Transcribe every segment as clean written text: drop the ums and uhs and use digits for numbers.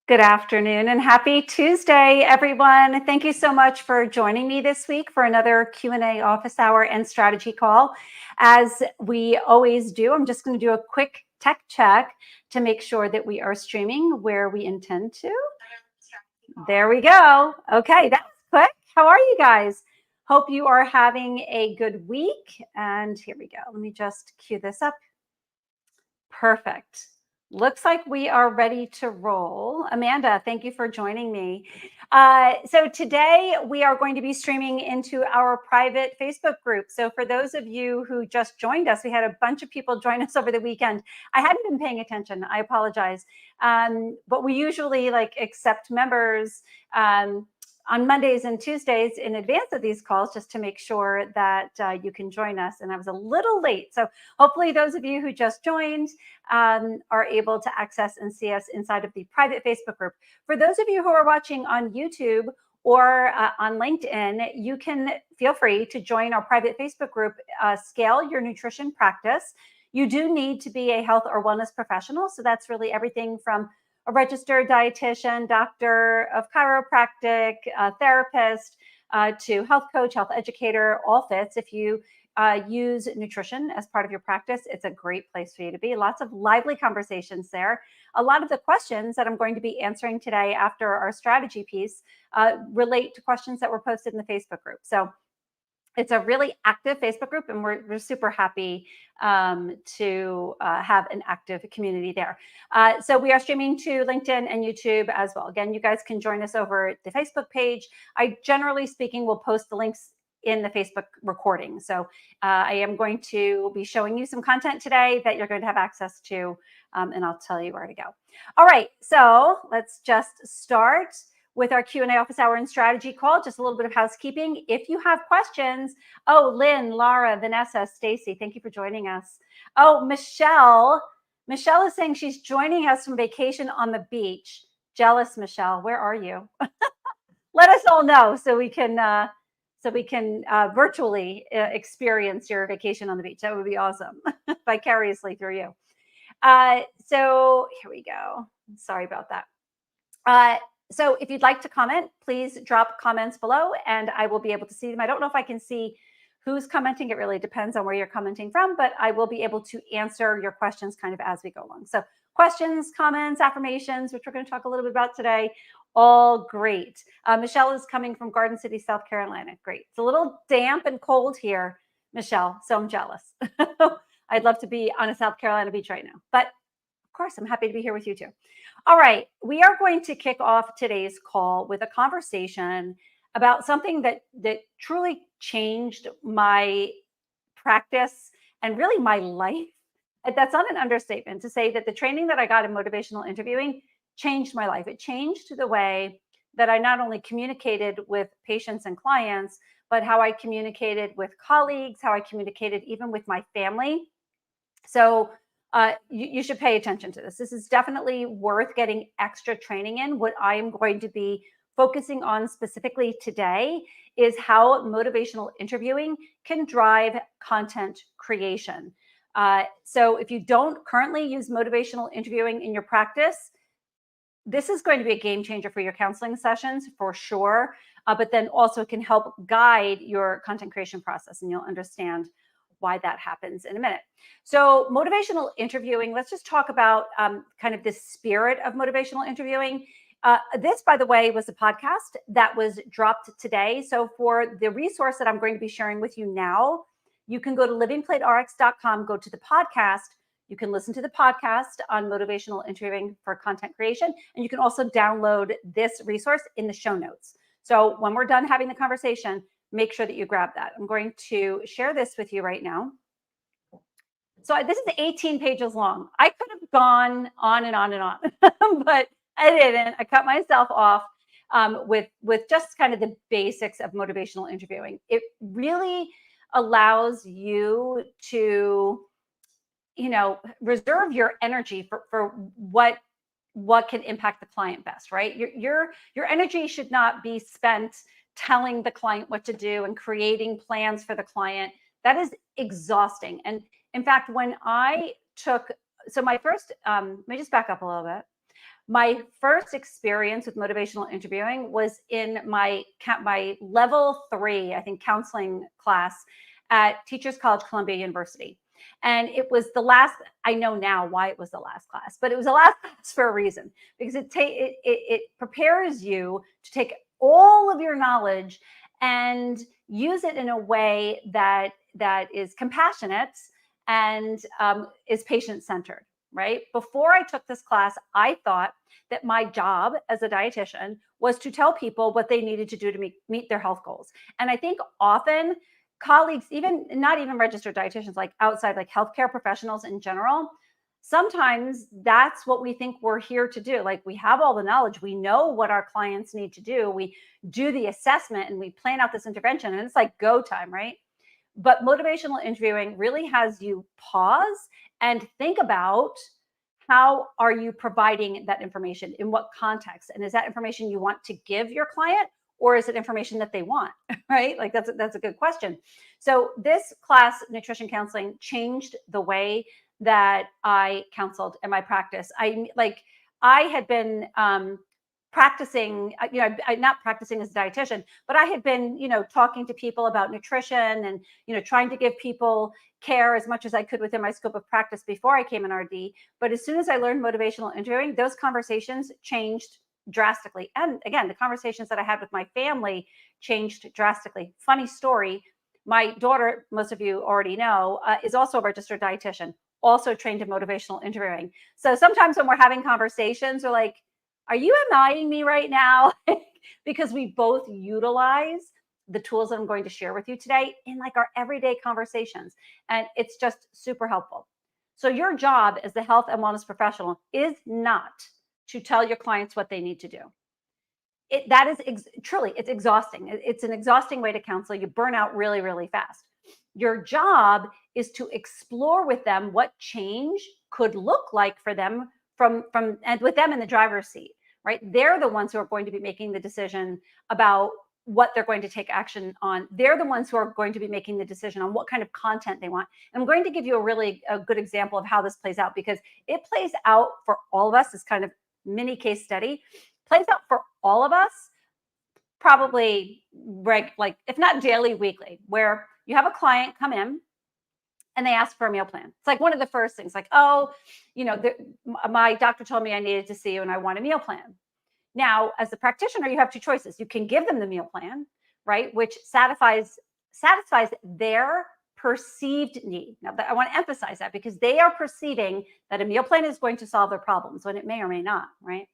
Good afternoon and happy Tuesday, everyone. Thank you so much for joining me this week for another Q&A office hour and strategy call. As we always do, I'm just going to do a quick tech check to make sure that we are streaming where we intend to. There we go. Okay, that was quick. How are you guys? Hope you are having a good week. And here we go. Let me just cue this up. Perfect. Looks like we are ready to roll. Amanda, thank you for joining me. So today we are going to be streaming into our private Facebook group. So for those of you who just joined us, we had a bunch of people join us over the weekend. I hadn't been paying attention. I apologize. But we usually accept members on Mondays and Tuesdays in advance of these calls just to make sure that you can join us. And I was a little late. So hopefully those of you who just joined are able to access and see us inside of the private Facebook group. For those of you who are watching on YouTube or on LinkedIn, you can feel free to join our private Facebook group, Scale Your Nutrition Practice. You do need to be a health or wellness professional. So that's really everything from a registered dietitian, doctor of chiropractic, therapist, to health coach, health educator, all fits. If you use nutrition as part of your practice, it's a great place for you to be. Lots of lively conversations there. A lot of the questions that I'm going to be answering today after our strategy piece relate to questions that were posted in the Facebook group. So it's a really active Facebook group, and we're super happy to have an active community there. So we are streaming to LinkedIn and YouTube as well. Again, you guys can join us over the Facebook page. I, generally speaking, will post the links in the Facebook recording. So I am going to be showing you some content today that you're going to have access to, and I'll tell you where to go. All right, so let's just start with our Q&A office hour and strategy call. Just a little bit of housekeeping. If you have questions, Lynn, Laura, Vanessa, Stacy, thank you for joining us. Michelle is saying she's joining us from vacation on the beach. Jealous, Michelle. Where are you? Let us all know so we can virtually experience your vacation on the beach. That would be awesome, vicariously through you. So here we go. Sorry about that. So if you'd like to comment, please drop comments below and I will be able to see them. I don't know if I can see who's commenting. It really depends on where you're commenting from, but I will be able to answer your questions kind of as we go along. So questions, comments, affirmations, which we're going to talk a little bit about today, all great. Michelle is coming from Garden City, South Carolina. Great. It's a little damp and cold here, Michelle, so I'm jealous. I'd love to be on a South Carolina beach right now, but of course, I'm happy to be here with you too. All right, we are going to kick off today's call with a conversation about something that truly changed my practice and really my life. That's not an understatement to say that the training that I got in motivational interviewing changed my life. It changed the way that I not only communicated with patients and clients, but how I communicated with colleagues, how I communicated even with my family. So you should pay attention to this. This is definitely worth getting extra training in. What I am going to be focusing on specifically today is how motivational interviewing can drive content creation. So if you don't currently use motivational interviewing in your practice, this is going to be a game changer for your counseling sessions for sure, but then also can help guide your content creation process, and you'll understand why that happens in a minute. So motivational interviewing, let's just talk about kind of the spirit of motivational interviewing. This, by the way, was a podcast that was dropped today. So for the resource that I'm going to be sharing with you now, you can go to livingplaterx.com, go to the podcast. You can listen to the podcast on motivational interviewing for content creation. And you can also download this resource in the show notes. So when we're done having the conversation, make sure that you grab that. I'm going to share this with you right now. So this is 18 pages long. I could have gone on and on and on, but I didn't. I cut myself off with just kind of the basics of motivational interviewing. It really allows you to, reserve your energy for what can impact the client best, right? Your energy should not be spent telling the client what to do and creating plans for the client. That is exhausting. And in fact, when I took, so my first, let me just back up a little bit. My first experience with motivational interviewing was in my level 3, I think, counseling class at Teachers College, Columbia University. And it was the last, I know now why it was the last class, but it was the last class for a reason, because it prepares you to take all of your knowledge and use it in a way that is compassionate and is patient centered. Right before I took this class, I thought that my job as a dietitian was to tell people what they needed to do to meet their health goals. And I think often colleagues, even not even registered dietitians, like outside, like healthcare professionals in general, sometimes that's what we think we're here to do. Like, we have all the knowledge, we know what our clients need to do, we do the assessment and we plan out this intervention, and it's like go time, right? But motivational interviewing really has you pause and think about, how are you providing that information, in what context, and is that information you want to give your client, or is it information that they want? Right? Like, that's a good question. So this class, nutrition counseling, changed the way that I counseled in my practice. I had been practicing, I not practicing as a dietitian, but I had been, talking to people about nutrition and, trying to give people care as much as I could within my scope of practice before I came in RD. But as soon as I learned motivational interviewing, those conversations changed drastically. And again, the conversations that I had with my family changed drastically. Funny story. My daughter, most of you already know, is also a registered dietitian, also trained in motivational interviewing. So sometimes when we're having conversations, we're like, are you annoying me right now? Because we both utilize the tools that I'm going to share with you today in like our everyday conversations. And it's just super helpful. So your job as the health and wellness professional is not to tell your clients what they need to do. That is truly, it's exhausting. It's an exhausting way to counsel. You burn out really, really fast. Your job is to explore with them what change could look like for them and with them in the driver's seat, right? They're the ones who are going to be making the decision about what they're going to take action on. They're the ones who are going to be making the decision on what kind of content they want. And I'm going to give you a good example of how this plays out, because it plays out for all of us. This kind of mini case study plays out for all of us, probably like if not daily, weekly, where you have a client come in and they ask for a meal plan. It's like one of the first things, like, oh, my doctor told me I needed to see you and I want a meal plan. Now, as a practitioner, you have two choices. You can give them the meal plan, right, which satisfies their perceived need. Now, I want to emphasize that, because they are perceiving that a meal plan is going to solve their problems when it may or may not, right?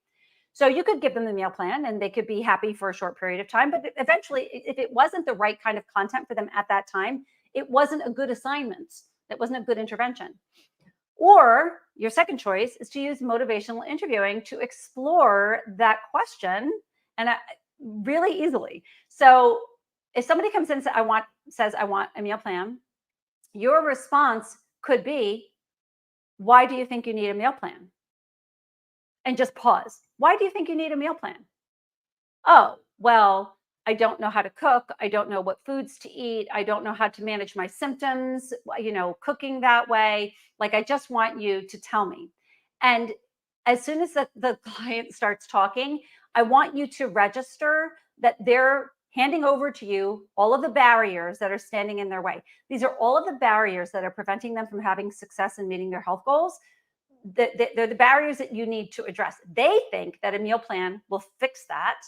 So you could give them the meal plan and they could be happy for a short period of time. But eventually, if it wasn't the right kind of content for them at that time, it wasn't a good assignment. It wasn't a good intervention. Or your second choice is to use motivational interviewing to explore that question, and really easily. So if somebody comes in and says, I want a meal plan, your response could be, why do you think you need a meal plan? And just pause. Why do you think you need a meal plan? Oh, well, I don't know how to cook. I don't know what foods to eat. I don't know how to manage my symptoms, cooking that way. Like, I just want you to tell me. And as soon as the client starts talking, I want you to register that they're handing over to you all of the barriers that are standing in their way. These are all of the barriers that are preventing them from having success in meeting their health goals. They're the barriers that you need to address. They think that a meal plan will fix that,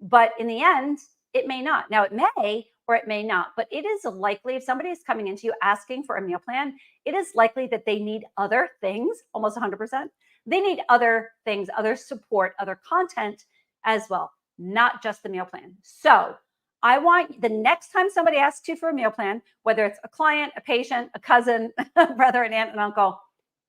but in the end, it may not. Now, it may or it may not, but it is likely, if somebody is coming into you asking for a meal plan, it is likely that they need other things, almost 100%. They need other things, other support, other content as well, not just the meal plan. So I want the next time somebody asks you for a meal plan, whether it's a client, a patient, a cousin, a brother, an aunt, an uncle,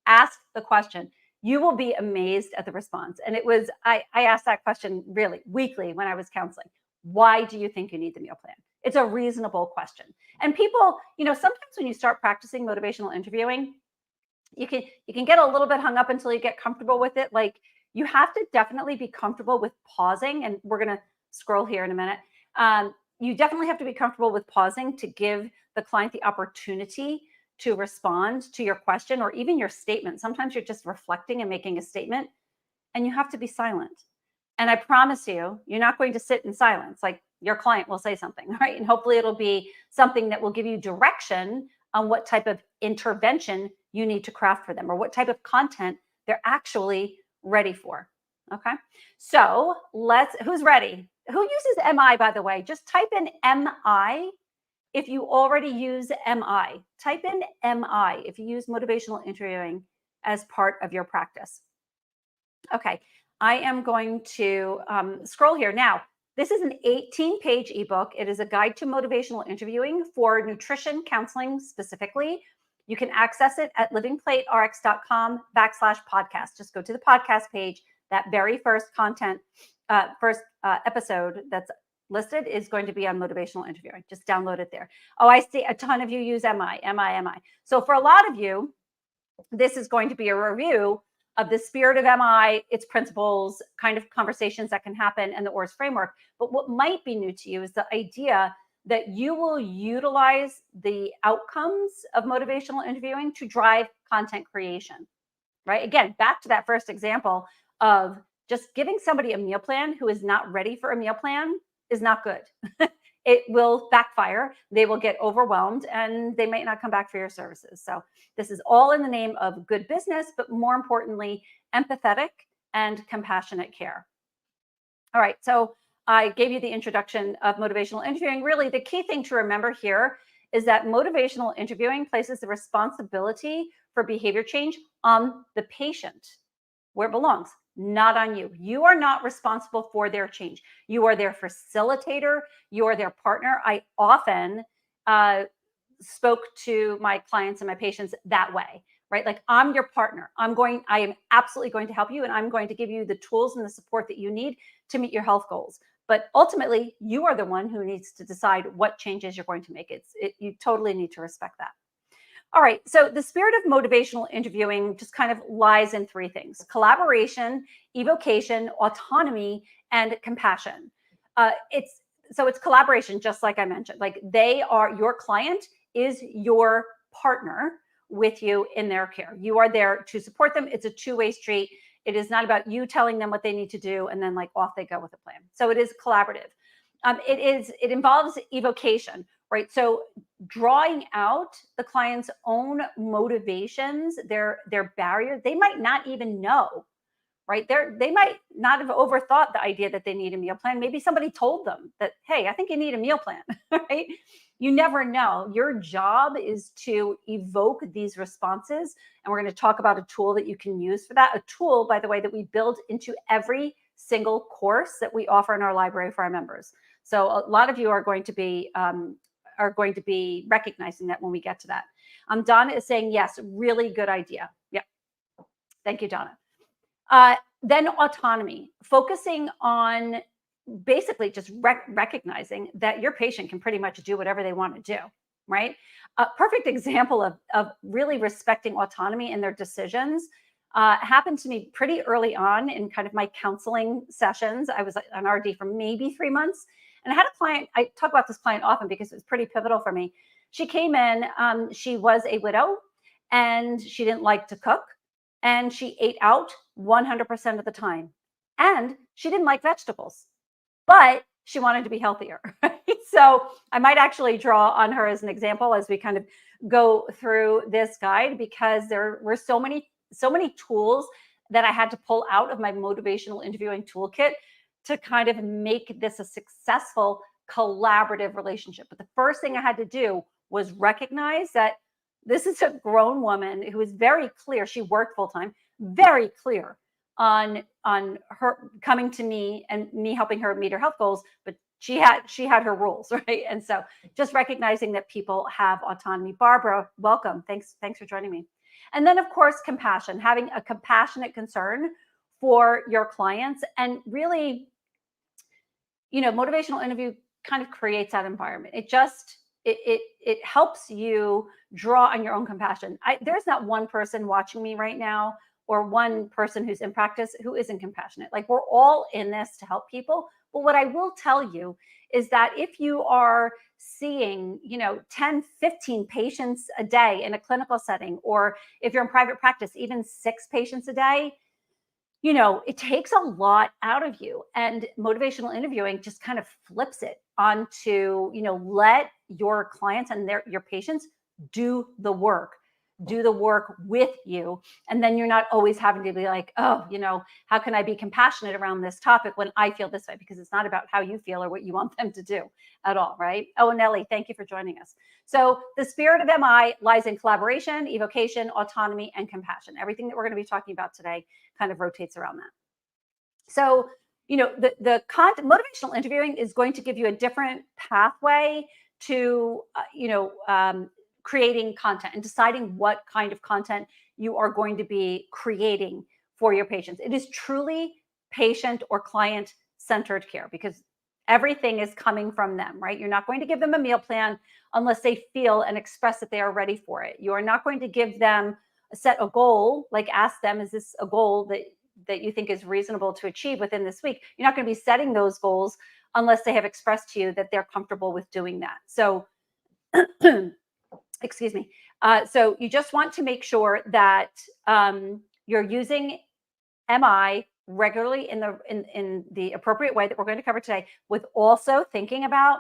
ask the question. You will be amazed at the response. And it was, I asked that question really weekly when I was counseling. Why do you think you need the meal plan? It's a reasonable question. And people, sometimes when you start practicing motivational interviewing, you can get a little bit hung up until you get comfortable with it. Like, you have to definitely be comfortable with pausing. And we're going to scroll here in a minute. You definitely have to be comfortable with pausing to give the client the opportunity to respond to your question or even your statement. Sometimes you're just reflecting and making a statement. and you have to be silent. And I promise you, you're not going to sit in silence. Like your client will say something, right? And hopefully it'll be something that will give you direction on what type of intervention you need to craft for them or what type of content they're actually ready for. Okay. So who's ready? Who uses MI, by the way? Just type in MI if you already use MI. Type in MI if you use motivational interviewing as part of your practice. Okay, I am going to scroll here. Now, this is an 18-page ebook. It is a guide to motivational interviewing for nutrition counseling specifically. You can access it at livingplaterx.com/podcast. Just go to the podcast page. That very first episode that's listed is going to be on motivational interviewing. Just download it there. Oh, I see a ton of you use MI. So for a lot of you, this is going to be a review of the spirit of MI, its principles, kind of conversations that can happen, and the OARS framework. But what might be new to you is the idea that you will utilize the outcomes of motivational interviewing to drive content creation, right? Again, back to that first example of just giving somebody a meal plan who is not ready for a meal plan is not good. It will backfire. They will get overwhelmed and they might not come back for your services. So this is all in the name of good business, but more importantly, empathetic and compassionate care. All right. So I gave you the introduction of motivational interviewing. Really, the key thing to remember here is that motivational interviewing places the responsibility for behavior change on the patient, where it belongs, not on you. You are not responsible for their change. You are their facilitator. You are their partner. I often spoke to my clients and my patients that way, right? Like, I'm your partner. I am absolutely going to help you, and I'm going to give you the tools and the support that you need to meet your health goals. But ultimately, you are the one who needs to decide what changes you're going to make. You totally need to respect that. All right. So the spirit of motivational interviewing just kind of lies in three things: collaboration, evocation, autonomy, and compassion. It's collaboration, just like I mentioned. Like, your client is your partner with you in their care. You are there to support them. It's a two-way street. It is not about you telling them what they need to do and then like off they go with a plan. So it is collaborative. It involves evocation, right? So drawing out the client's own motivations, their barriers. They might not even know, right? They might not have overthought the idea that they need a meal plan. Maybe somebody told them that, hey, I think you need a meal plan, right? You never know. Your job is to evoke these responses. And we're going to talk about a tool that you can use for that. A tool, by the way, that we build into every single course that we offer in our library for our members. So a lot of you are going to be recognizing that when we get to that. Donna is saying, yes, really good idea. Yeah. Thank you, Donna. Then autonomy, focusing on basically just recognizing that your patient can pretty much do whatever they want to do, right? A perfect example of really respecting autonomy in their decisions happened to me pretty early on in kind of my counseling sessions. I was on RD for maybe 3 months. And I had a client, I talk about this client often because it was pretty pivotal for me. She came in, she was a widow and she didn't like to cook, and she ate out 100% of the time. And she didn't like vegetables, but she wanted to be healthier. Right? So I might actually draw on her as an example as we kind of go through this guide, because there were so many tools that I had to pull out of my motivational interviewing toolkit to kind of make this a successful collaborative relationship. But the first thing I had to do was recognize that this is a grown woman who is very clear. She worked full time, very clear on her coming to me and me helping her meet her health goals, but she had her rules, right? And so just recognizing that people have autonomy. Barbara, welcome. Thanks for joining me. And then, of course, compassion, having a compassionate concern for your clients. And really, motivational interview kind of creates that environment. It helps you draw on your own compassion. There's not one person watching me right now or one person who's in practice who isn't compassionate. Like, we're all in this to help people. But what I will tell you is that if you are seeing, 10, 15 patients a day in a clinical setting, or if you're in private practice, even 6 patients a day, it takes a lot out of you, and motivational interviewing just kind of flips it onto, let your clients and your patients do the work with you. And then you're not always having to be like, oh, how can I be compassionate around this topic when I feel this way? Because it's not about how you feel or what you want them to do at all, right? Oh, and Ellie, thank you for joining us. So the spirit of MI lies in collaboration, evocation, autonomy, and compassion. Everything that we're going to be talking about today kind of rotates around that. So, the motivational interviewing is going to give you a different pathway to, creating content and deciding what kind of content you are going to be creating for your patients. It is truly patient or client centered care because everything is coming from them, right? You're not going to give them a meal plan unless they feel and express that they are ready for it. You are not going to give them set a goal, like ask them, is this a goal that you think is reasonable to achieve within this week? You're not going to be setting those goals unless they have expressed to you that they're comfortable with doing that. So, excuse me. So you just want to make sure that you're using MI regularly in the appropriate way that we're going to cover today, with also thinking about,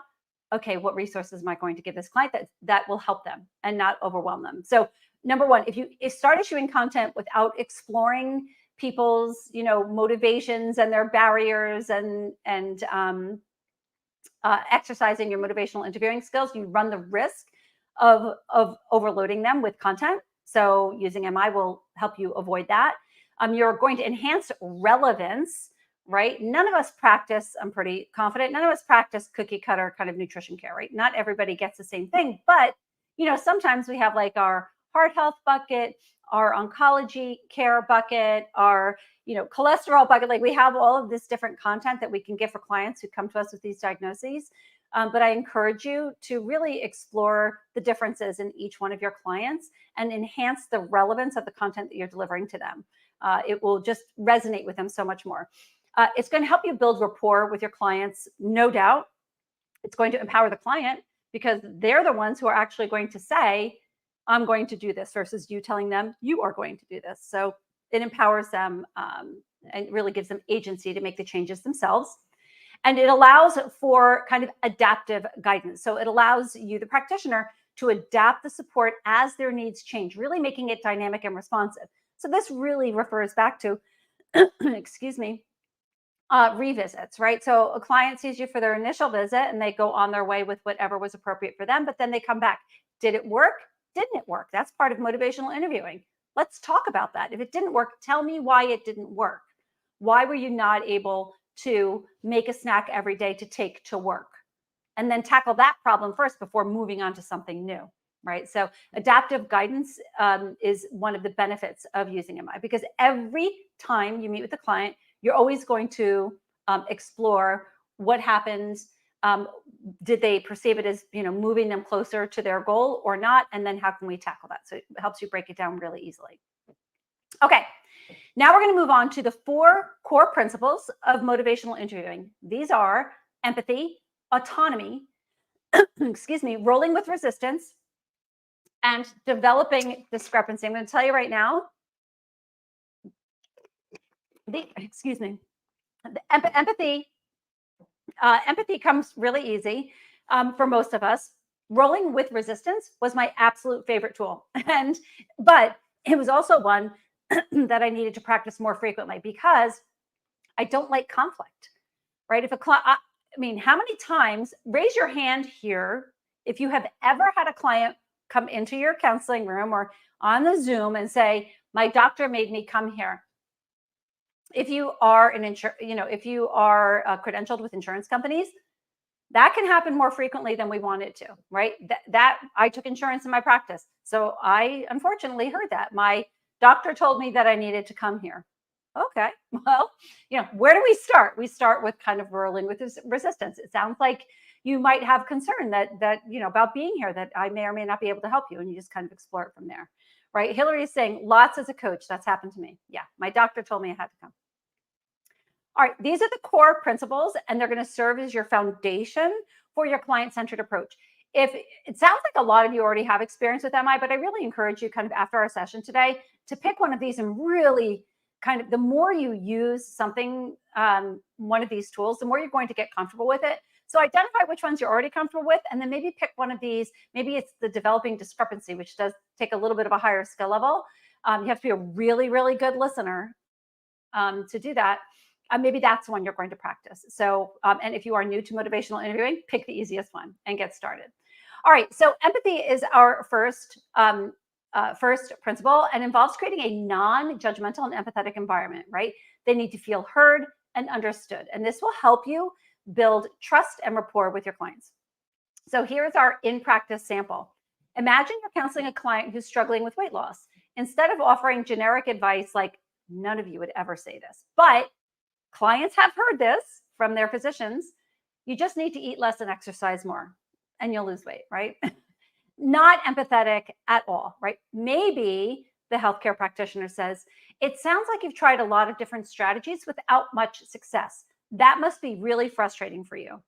okay, what resources am I going to give this client that will help them and not overwhelm them? So number one, if you start issuing content without exploring people's, motivations and their barriers and exercising your motivational interviewing skills, you run the risk of overloading them with content. So using MI will help you avoid that. You're going to enhance relevance, right? None of us practice, I'm pretty confident, none of us practice cookie cutter kind of nutrition care, right? Not everybody gets the same thing, but sometimes we have like our heart health bucket, our oncology care bucket, our cholesterol bucket. Like we have all of this different content that we can give for clients who come to us with these diagnoses. But I encourage you to really explore the differences in each one of your clients and enhance the relevance of the content that you're delivering to them. It will just resonate with them so much more. It's going to help you build rapport with your clients, no doubt. It's going to empower the client because they're the ones who are actually going to say, I'm going to do this, versus you telling them you are going to do this. So it empowers them and really gives them agency to make the changes themselves. And it allows for kind of adaptive guidance. So it allows you, the practitioner, to adapt the support as their needs change, really making it dynamic and responsive. So this really refers back to, excuse me, revisits, right? So a client sees you for their initial visit and they go on their way with whatever was appropriate for them, but then they come back. Did it work? Didn't it work? That's part of motivational interviewing. Let's talk about that. If it didn't work, tell me why it didn't work. Why were you not able to make a snack every day to take to work? And then tackle that problem first before moving on to something new, right? So adaptive guidance is one of the benefits of using MI, because every time you meet with a client, you're always going to explore what happens. Did they perceive it as, moving them closer to their goal or not? And then how can we tackle that? So it helps you break it down really easily. Okay. Now we're going to move on to the 4 core principles of motivational interviewing. These are empathy, autonomy, excuse me, rolling with resistance, and developing discrepancy. I'm going to tell you right now, excuse me, the empathy comes really easy for most of us. Rolling with resistance was my absolute favorite tool, but it was also one that I needed to practice more frequently because I don't like conflict, right? If a client, I mean, how many times, raise your hand here, if you have ever had a client come into your counseling room or on the Zoom and say, my doctor made me come here. If you are if you are credentialed with insurance companies, that can happen more frequently than we want it to, right? That I took insurance in my practice. So I unfortunately heard that. My doctor told me that I needed to come here. Okay, well, where do we start? We start with kind of rolling with this resistance. It sounds like you might have concern that about being here, that I may or may not be able to help you, and you just kind of explore it from there, right? Hillary is saying, lots as a coach. That's happened to me. Yeah, my doctor told me I had to come. All right, these are the core principles, and they're going to serve as your foundation for your client-centered approach. If it sounds like a lot of you already have experience with MI, but I really encourage you kind of after our session today to pick one of these and really the more you use something, one of these tools, the more you're going to get comfortable with it. So identify which ones you're already comfortable with, and then maybe pick one of these. Maybe it's the developing discrepancy, which does take a little bit of a higher skill level. You have to be a really, really good listener to do that. Maybe that's one you're going to practice. So, and if you are new to motivational interviewing, pick the easiest one and get started. All right. So empathy is our first principle and involves creating a non-judgmental and empathetic environment, right? They need to feel heard and understood. And this will help you build trust and rapport with your clients. So here's our in-practice sample. Imagine you're counseling a client who's struggling with weight loss. Instead of offering generic advice like, none of you would ever say this, but clients have heard this from their physicians, you just need to eat less and exercise more, and you'll lose weight, right? Not empathetic at all, right? Maybe the healthcare practitioner says, it sounds like you've tried a lot of different strategies without much success. That must be really frustrating for you.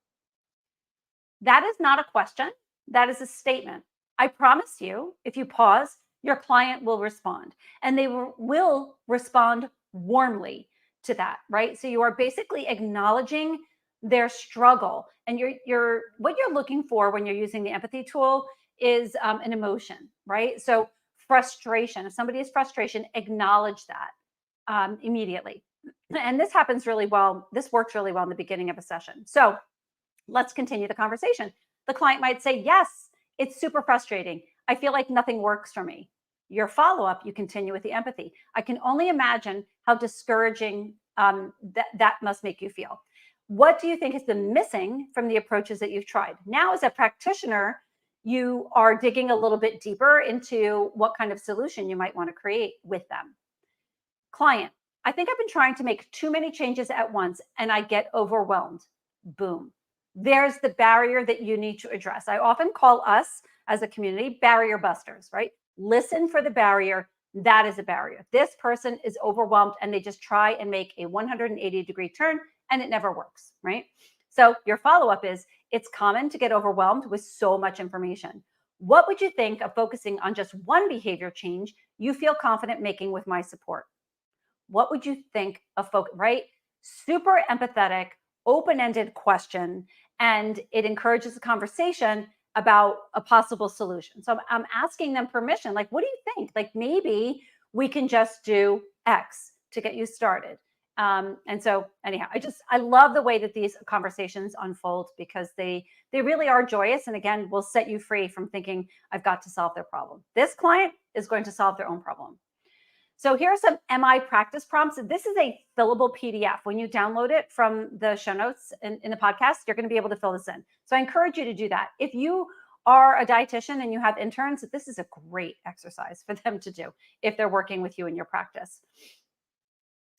That is not a question. That is a statement. I promise you, if you pause, your client will respond, and they will respond warmly to that, right? So you are basically acknowledging their struggle, and what you're looking for when you're using the empathy tool is an emotion, right? So frustration. If somebody is frustration, acknowledge that immediately. And this happens really well. This works really well in the beginning of a session. So let's continue the conversation. The client might say, yes, it's super frustrating. I feel like nothing works for me. Your follow-up, you continue with the empathy. I can only imagine how discouraging that must make you feel. What do you think has been missing from the approaches that you've tried? Now, as a practitioner, you are digging a little bit deeper into what kind of solution you might want to create with them. Client, I think I've been trying to make too many changes at once and I get overwhelmed. Boom. There's the barrier that you need to address. I often call us as a community barrier busters, right? Listen for the barrier. That is a barrier. This person is overwhelmed and they just try and make a 180-degree turn and it never works, right? So your follow-up is, it's common to get overwhelmed with so much information. What would you think of focusing on just one behavior change you feel confident making with my support? What would you think of right? Super empathetic, open-ended question, and it encourages a conversation about a possible solution. So I'm asking them permission, like, what do you think? Like, maybe we can just do X to get you started. And so anyhow, I love the way that these conversations unfold because they really are joyous. And again, will set you free from thinking I've got to solve their problem. This client is going to solve their own problem. So here are some MI practice prompts. This is a fillable PDF. When you download it from the show notes in the podcast, you're going to be able to fill this in. So I encourage you to do that. If you are a dietitian and you have interns, this is a great exercise for them to do if they're working with you in your practice.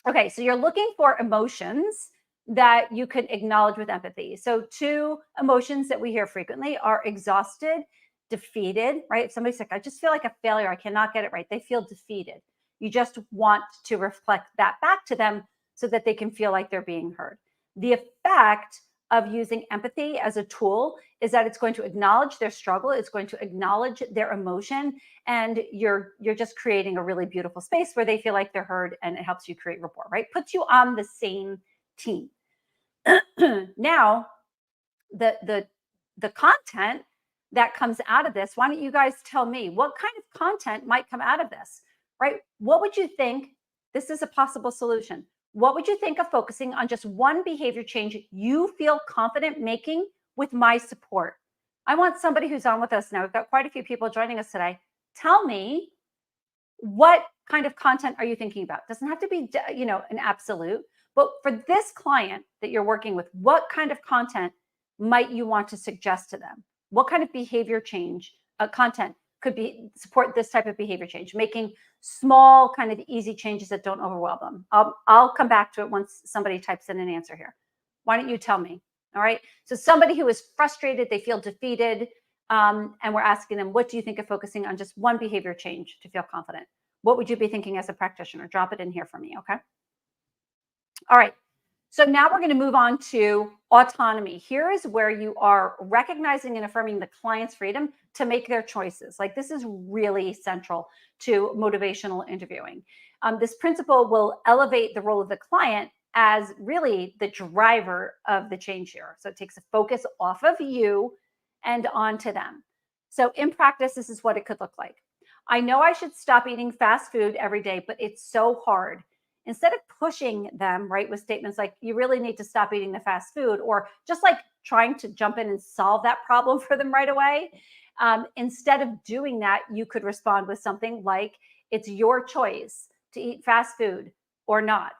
Okay, so you're looking for emotions that you can acknowledge with empathy. So 2 emotions that we hear frequently are exhausted, defeated, right? If somebody's like, I just feel like a failure, I cannot get it right. They feel defeated. You just want to reflect that back to them so that they can feel like they're being heard. The effect of using empathy as a tool is that it's going to acknowledge their struggle, it's going to acknowledge their emotion, and you're just creating a really beautiful space where they feel like they're heard, and it helps you create rapport, right? Puts you on the same team. Now, the content that comes out of this, why don't you guys tell me what kind of content might come out of this, right? What would you think? This is a possible solution. What would you think of focusing on just one behavior change you feel confident making with my support? I want somebody who's on with us now. We've got quite a few people joining us today. Tell me, what kind of content are you thinking about? Doesn't have to be, an absolute, but for this client that you're working with, what kind of content might you want to suggest to them? What kind of behavior change content could be support this type of behavior change, making small kind of easy changes that don't overwhelm them? I'll come back to it once somebody types in an answer here. Why don't you tell me? All right. So somebody who is frustrated, they feel defeated, and we're asking them, what do you think of focusing on just one behavior change to feel confident? What would you be thinking as a practitioner? Drop it in here for me. Okay. All right. So now we're going to move on to autonomy. Here is where you are recognizing and affirming the client's freedom to make their choices. Like, this is really central to motivational interviewing. This principle will elevate the role of the client as really the driver of the change here. So it takes a focus off of you and onto them. So in practice, this is what it could look like. I know I should stop eating fast food every day, but it's so hard. Instead of pushing them, right, with statements like, you really need to stop eating the fast food, or just like trying to jump in and solve that problem for them right away, instead of doing that, you could respond with something like, it's your choice to eat fast food or not.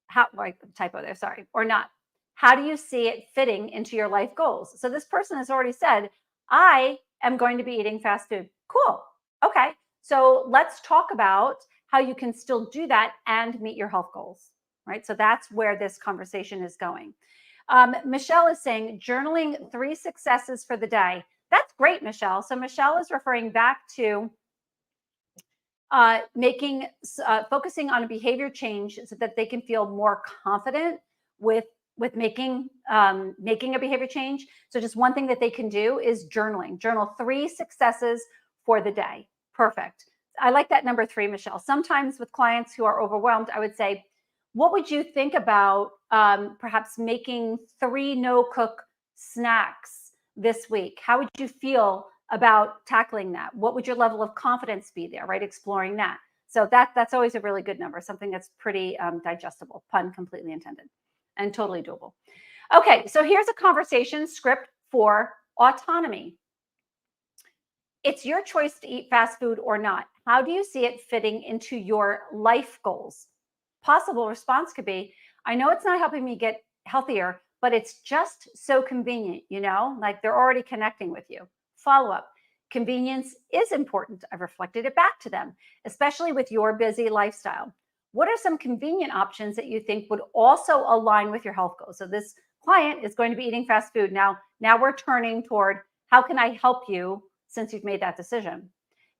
How, like, typo there, sorry, or not. How do you see it fitting into your life goals? So this person has already said, I am going to be eating fast food. Cool. Okay. So let's talk about how you can still do that and meet your health goals, right? So that's where this conversation is going. Michelle is saying, journaling 3 successes for the day. That's great, Michelle. So Michelle is referring back to focusing on a behavior change so that they can feel more confident with making a behavior change. So just one thing that they can do is journaling. Journal 3 successes for the day. Perfect. I like that number 3, Michelle. Sometimes with clients who are overwhelmed, I would say, what would you think about perhaps making 3 no-cook snacks this week? How would you feel about tackling that? What would your level of confidence be there, right? Exploring that. So that's always a really good number, something that's pretty digestible, pun completely intended, and totally doable. Okay, so here's a conversation script for autonomy. It's your choice to eat fast food or not. How do you see it fitting into your life goals? Possible response could be, I know it's not helping me get healthier, but it's just so convenient, like they're already connecting with you. Follow up. Convenience is important. I've reflected it back to them, especially with your busy lifestyle. What are some convenient options that you think would also align with your health goals? So this client is going to be eating fast food. Now we're turning toward, how can I help you since you've made that decision?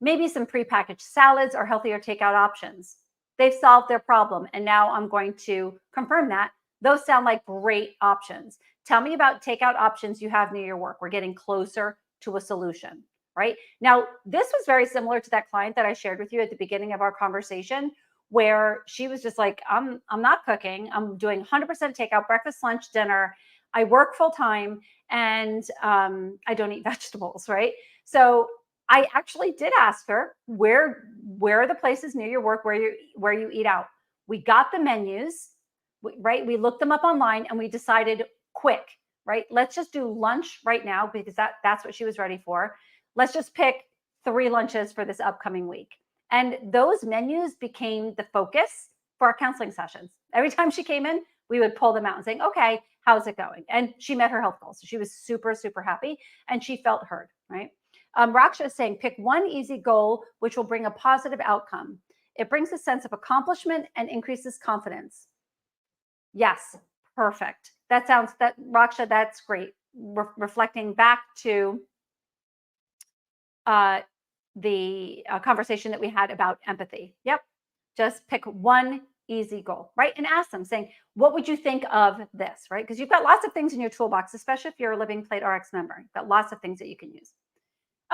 Maybe some prepackaged salads or healthier takeout options. They've solved their problem, and now I'm going to confirm that. Those sound like great options. Tell me about takeout options you have near your work. We're getting closer to a solution, right? Now, this was very similar to that client that I shared with you at the beginning of our conversation, where she was just like, I'm not cooking. I'm doing 100% takeout, breakfast, lunch, dinner. I work full time, and I don't eat vegetables, right? So I actually did ask her, where are the places near your work where you eat out? We got the menus, right? We looked them up online, and we decided quick, right? Let's just do lunch right now, because that's what she was ready for. Let's just pick 3 lunches for this upcoming week. And those menus became the focus for our counseling sessions. Every time she came in, we would pull them out and saying, okay, how's it going? And she met her health goals. So she was super, super happy, and she felt heard, right? Raksha is saying, pick one easy goal, which will bring a positive outcome. It brings a sense of accomplishment and increases confidence. Yes, perfect. Raksha, that's great. Reflecting back to the conversation that we had about empathy. Yep. Just pick one easy goal, right? And ask them, saying, what would you think of this, right? Because you've got lots of things in your toolbox, especially if you're a Living Plate RX member. You've got lots of things that you can use.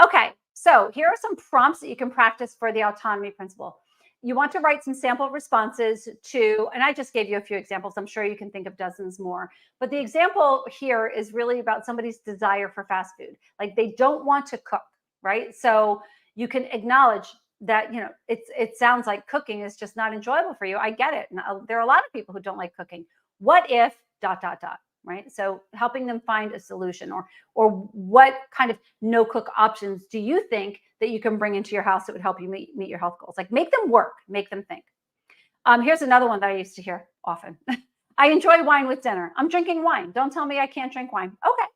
Okay, so here are some prompts that you can practice for the autonomy principle. You want to write some sample responses to, and I just gave you a few examples. I'm sure you can think of dozens more. But the example here is really about somebody's desire for fast food. Like, they don't want to cook, right? So you can acknowledge that, it sounds like cooking is just not enjoyable for you. I get it. And there are a lot of people who don't like cooking. What if ... right? So helping them find a solution, or what kind of no-cook options do you think that you can bring into your house that would help you meet your health goals? Like, make them work, make them think. Here's another one that I used to hear often. I enjoy wine with dinner. I'm drinking wine. Don't tell me I can't drink wine. Okay.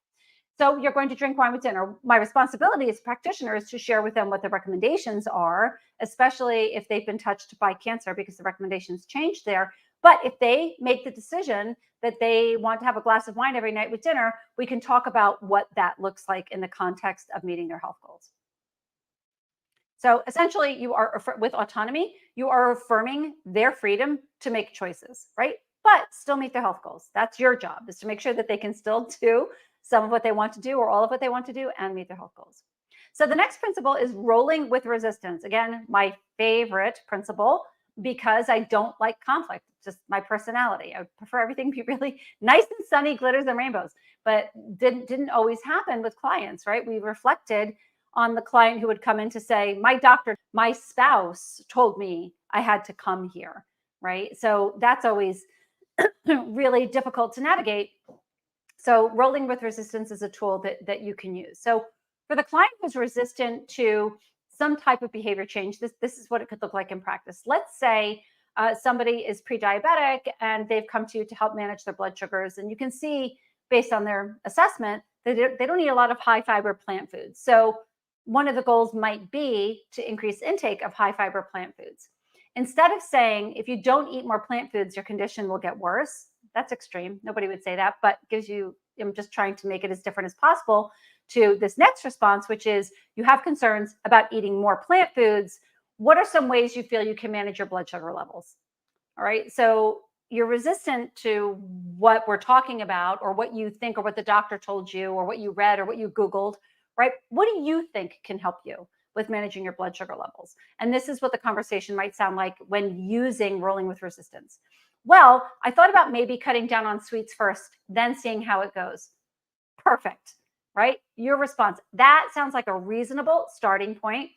So you're going to drink wine with dinner. My responsibility as a practitioner is to share with them what the recommendations are, especially if they've been touched by cancer, because the recommendations changed there. But if they make the decision that they want to have a glass of wine every night with dinner, we can talk about what that looks like in the context of meeting their health goals. So essentially, with autonomy, you are affirming their freedom to make choices, right? but still meet their health goals. That's your job, is to make sure that they can still do some of what they want to do or all of what they want to do and meet their health goals. So the next principle is rolling with resistance. Again, my favorite principle, because I don't like conflict. It's just my personality. I prefer everything to be really nice and sunny, glitters and rainbows, but didn't always happen with clients, right? We reflected on the client who would come in to say, my spouse told me I had to come here, right? So that's always really difficult to navigate. So rolling with resistance is a tool that you can use. So for the client who's resistant to some type of behavior change, this is what it could look like in practice. Let's say somebody is pre-diabetic and they've come to you to help manage their blood sugars. And you can see based on their assessment that they don't eat a lot of high fiber plant foods. So one of the goals might be to increase intake of high fiber plant foods. Instead of saying, if you don't eat more plant foods, your condition will get worse. That's extreme. Nobody would say that, but gives you, I'm just trying to make it as different as possible to this next response, which is you have concerns about eating more plant foods. What are some ways you feel you can manage your blood sugar levels? All right. So you're resistant to what we're talking about or what you think or what the doctor told you or what you read or what you Googled, right? What do you think can help you with managing your blood sugar levels? And this is what the conversation might sound like when using rolling with resistance. Well, I thought about maybe cutting down on sweets first, then seeing how it goes. Perfect, right? Your response. That sounds like a reasonable starting point.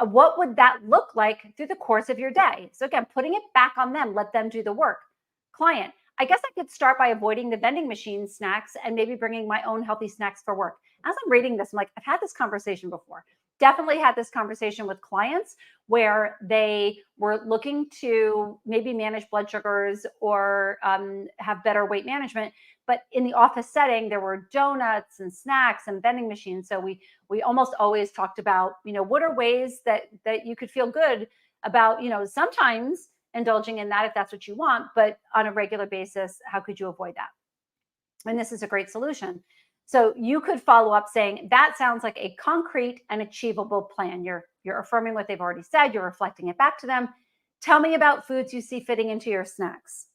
What would that look like through the course of your day? So again, putting it back on them, let them do the work. Client, I guess I could start by avoiding the vending machine snacks and maybe bringing my own healthy snacks for work. As I'm reading this, I'm like, I've had this conversation before. Definitely had this conversation with clients where they were looking to maybe manage blood sugars or have better weight management. But in the office setting, there were donuts and snacks and vending machines. So we almost always talked about, what are ways that you could feel good about, sometimes indulging in that if that's what you want, but on a regular basis, how could you avoid that? And this is a great solution. So you could follow up saying, that sounds like a concrete and achievable plan. You're affirming what they've already said. You're reflecting it back to them. Tell me about foods you see fitting into your snacks,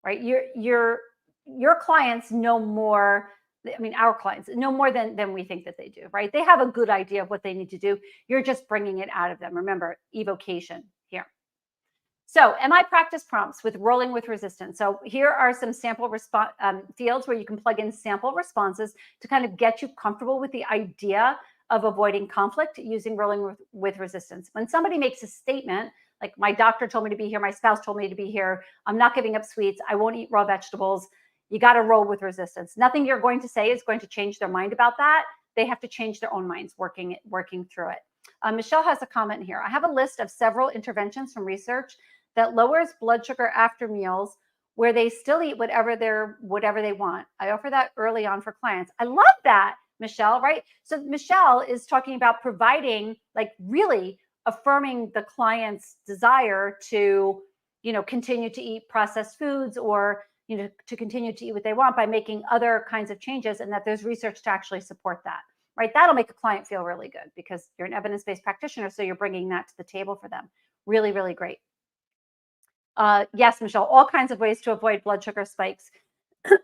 right? Your clients know more. I mean, our clients know more than we think that they do, right? They have a good idea of what they need to do. You're just bringing it out of them. Remember, evocation here. So MI practice prompts with rolling with resistance. So here are some sample fields where you can plug in sample responses to kind of get you comfortable with the idea of avoiding conflict using rolling with resistance. When somebody makes a statement, like my doctor told me to be here, my spouse told me to be here, I'm not giving up sweets, I won't eat raw vegetables, you got to roll with resistance. Nothing you're going to say is going to change their mind about that. They have to change their own minds working through it. Michelle has a comment here. I have a list of several interventions from research that lowers blood sugar after meals where they still eat whatever they want. I offer that early on for clients. I love that, Michelle, right? So Michelle is talking about providing, like really affirming the client's desire to, continue to eat processed foods or, to continue to eat what they want by making other kinds of changes, and that there's research to actually support that, right? That'll make a client feel really good because you're an evidence-based practitioner. So you're bringing that to the table for them. Really, really great. Yes, Michelle, all kinds of ways to avoid blood sugar spikes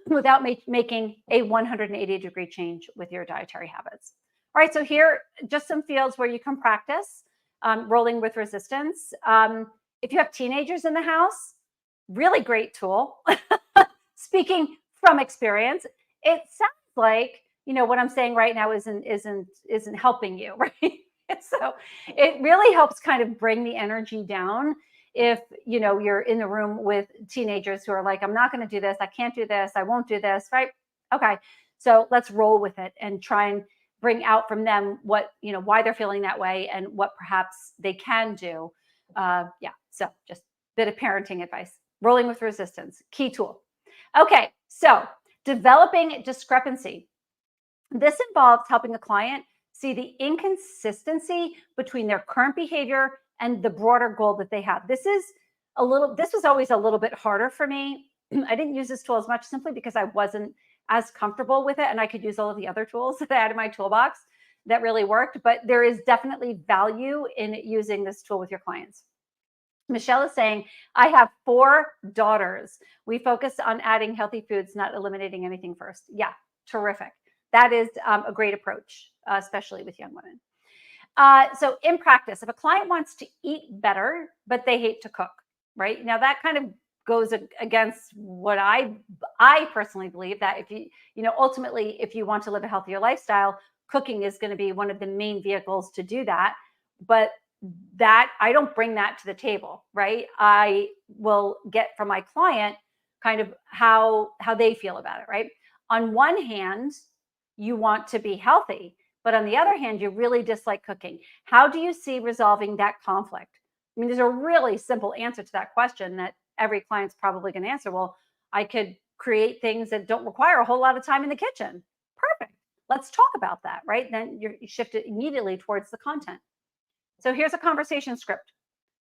without making a 180-degree change with your dietary habits. All right, so here, just some fields where you can practice rolling with resistance. If you have teenagers in the house, really great tool. Speaking from experience, it sounds like, what I'm saying right now isn't helping you, right? So it really helps kind of bring the energy down if you're in the room with teenagers who are like, I'm not going to do this, I can't do this, I won't do this, right? Okay, so let's roll with it and try and bring out from them what, why they're feeling that way and what perhaps they can do. So just a bit of parenting advice. Rolling with resistance, key tool. Okay, so developing discrepancy. This involves helping a client see the inconsistency between their current behavior and the broader goal that they have. This was always a little bit harder for me. I didn't use this tool as much simply because I wasn't as comfortable with it, and I could use all of the other tools that I had in my toolbox that really worked. But there is definitely value in using this tool with your clients. Michelle is saying, I have 4 daughters. We focus on adding healthy foods, not eliminating anything first. Yeah, terrific. That is a great approach, especially with young women. So in practice, if a client wants to eat better, but they hate to cook, right? Now that kind of goes against what I personally believe, that if ultimately, if you want to live a healthier lifestyle, cooking is going to be one of the main vehicles to do that. But that I don't bring that to the table, right? I will get from my client kind of how they feel about it, right? On one hand, you want to be healthy, but on the other hand, you really dislike cooking. How do you see resolving that conflict? I mean, there's a really simple answer to that question that every client's probably going to answer. Well, I could create things that don't require a whole lot of time in the kitchen. Perfect. Let's talk about that, right? Then you shift it immediately towards the content. So here's a conversation script.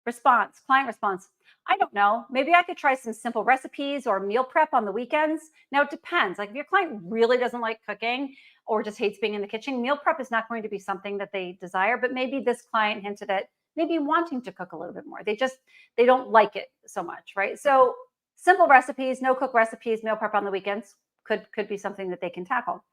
Response, client response. I don't know. Maybe I could try some simple recipes or meal prep on the weekends. Now it depends. Like if your client really doesn't like cooking or just hates being in the kitchen, meal prep is not going to be something that they desire. But maybe this client hinted at maybe wanting to cook a little bit more. They don't like it so much, right? So simple recipes, no cook recipes, meal prep on the weekends could be something that they can tackle.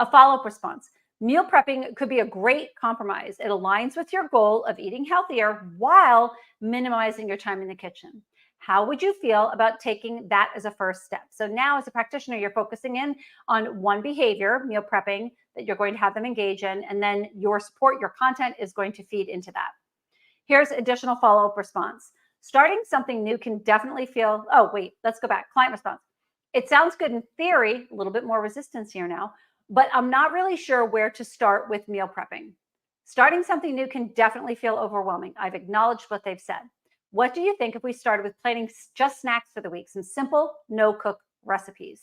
A follow-up response. Meal prepping could be a great compromise. It aligns with your goal of eating healthier while minimizing your time in the kitchen. How would you feel about taking that as a first step? So now as a practitioner, you're focusing in on one behavior, meal prepping, that you're going to have them engage in, and then your support, your content is going to feed into that. Here's additional follow-up response. Starting something new can definitely feel, oh, wait, let's go back. Client response. It sounds good in theory, a little bit more resistance here now, but I'm not really sure where to start with meal prepping. Starting something new can definitely feel overwhelming. I've acknowledged what they've said. What do you think if we started with planning just snacks for the week, some simple no-cook recipes?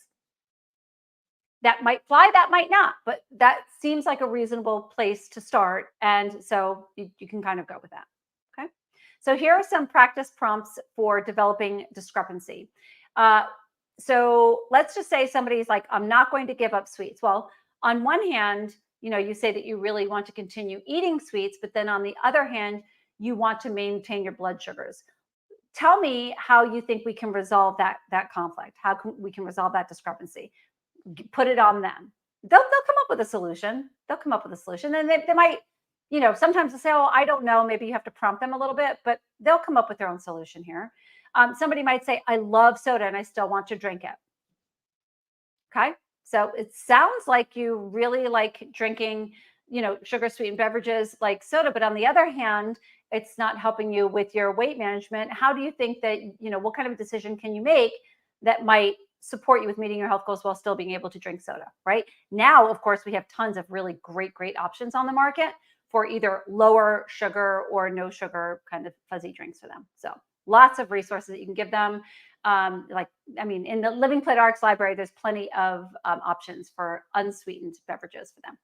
That might fly, that might not, but that seems like a reasonable place to start. And so you can kind of go with that. Okay. So here are some practice prompts for developing discrepancy. So let's just say somebody's like, I'm not going to give up sweets. Well, on one hand, you say that you really want to continue eating sweets, but then on the other hand, you want to maintain your blood sugars. Tell me how you think we can resolve that conflict. How we can resolve that discrepancy? Put it on them. They'll come up with a solution. They'll come up with a solution, and they might, sometimes they'll say, "Oh, I don't know." Maybe you have to prompt them a little bit, but they'll come up with their own solution here. Somebody might say, I love soda and I still want to drink it. Okay. So it sounds like you really like drinking, sugar sweetened beverages like soda. But on the other hand, it's not helping you with your weight management. How do you think that, what kind of a decision can you make that might support you with meeting your health goals while still being able to drink soda, right? Now, of course, we have tons of really great options on the market for either lower sugar or no sugar kind of fuzzy drinks for them. So lots of resources that you can give them. In the Living Plate RX library, there's plenty of options for unsweetened beverages for them.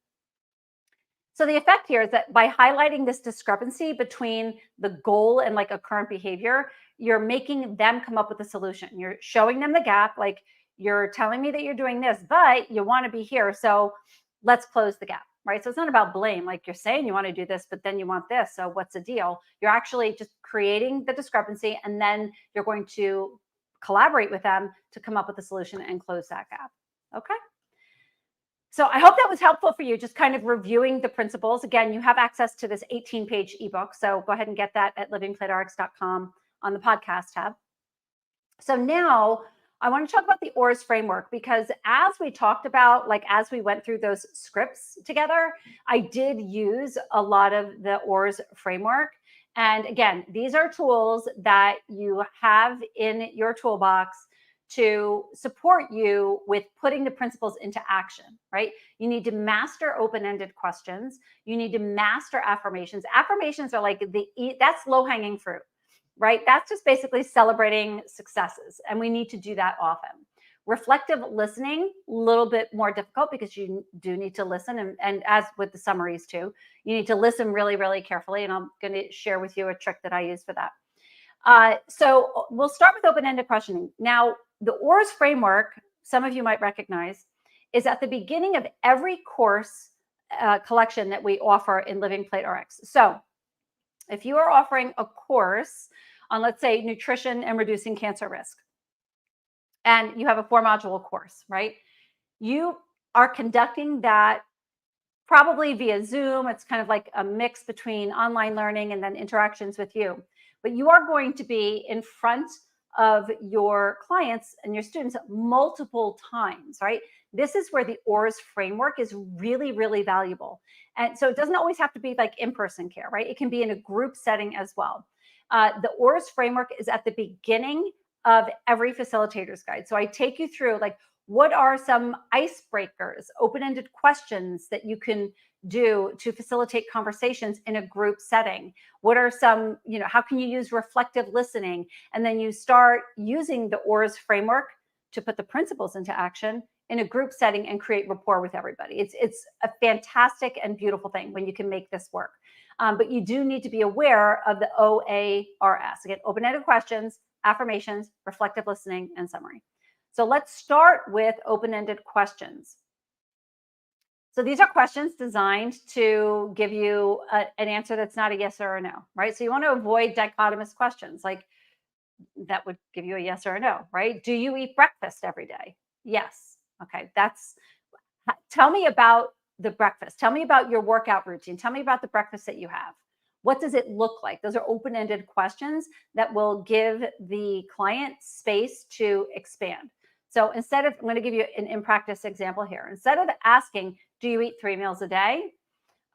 So the effect here is that by highlighting this discrepancy between the goal and like a current behavior, you're making them come up with a solution. You're showing them the gap, like you're telling me that you're doing this, but you want to be here. So let's close the gap, right? So it's not about blame. Like you're saying you want to do this, but then you want this. So what's the deal? You're actually just creating the discrepancy, and then you're going to collaborate with them to come up with a solution and close that gap. Okay. So I hope that was helpful for you, just kind of reviewing the principles. Again, you have access to this 18-page ebook. So go ahead and get that at livingplaterx.com on the podcast tab. So now I want to talk about the OARS framework, because as we talked about, like as we went through those scripts together, I did use a lot of the OARS framework. And again, these are tools that you have in your toolbox to support you with putting the principles into action, right? You need to master open-ended questions. You need to master affirmations. Affirmations are like that's low-hanging fruit, right? That's just basically celebrating successes. And we need to do that often. Reflective listening, a little bit more difficult because you do need to listen. And as with the summaries too, you need to listen really carefully. And I'm going to share with you a trick that I use for that. So we'll start with open-ended questioning. Now, the OARS framework, some of you might recognize, is at the beginning of every course collection that we offer in Living Plate RX. So if you are offering a course on, let's say, nutrition and reducing cancer risk, and you have a 4-module course, right? You are conducting that probably via Zoom. It's kind of like a mix between online learning and then interactions with you. But you are going to be in front of your clients and your students multiple times, right? This is where the OARS framework is really, really valuable. And so it doesn't always have to be like in-person care, right? It can be in a group setting as well. The OARS framework is at the beginning of every facilitator's guide. So I take you through like, what are some icebreakers, open-ended questions that you can do to facilitate conversations in a group setting? What are some, how can you use reflective listening? And then you start using the OARS framework to put the principles into action in a group setting and create rapport with everybody. It's a fantastic and beautiful thing when you can make this work. But you do need to be aware of the OARS. Again, open-ended questions, affirmations, reflective listening, and summary. So let's start with open-ended questions. So these are questions designed to give you an answer that's not a yes or a no, right? So you want to avoid dichotomous questions like that would give you a yes or a no, right? Do you eat breakfast every day? Yes. Okay, tell me about the breakfast. Tell me about your workout routine. Tell me about the breakfast that you have. What does it look like? Those are open-ended questions that will give the client space to expand. So instead of, I'm going to give you an in-practice example here. Instead of asking, do you eat 3 meals a day?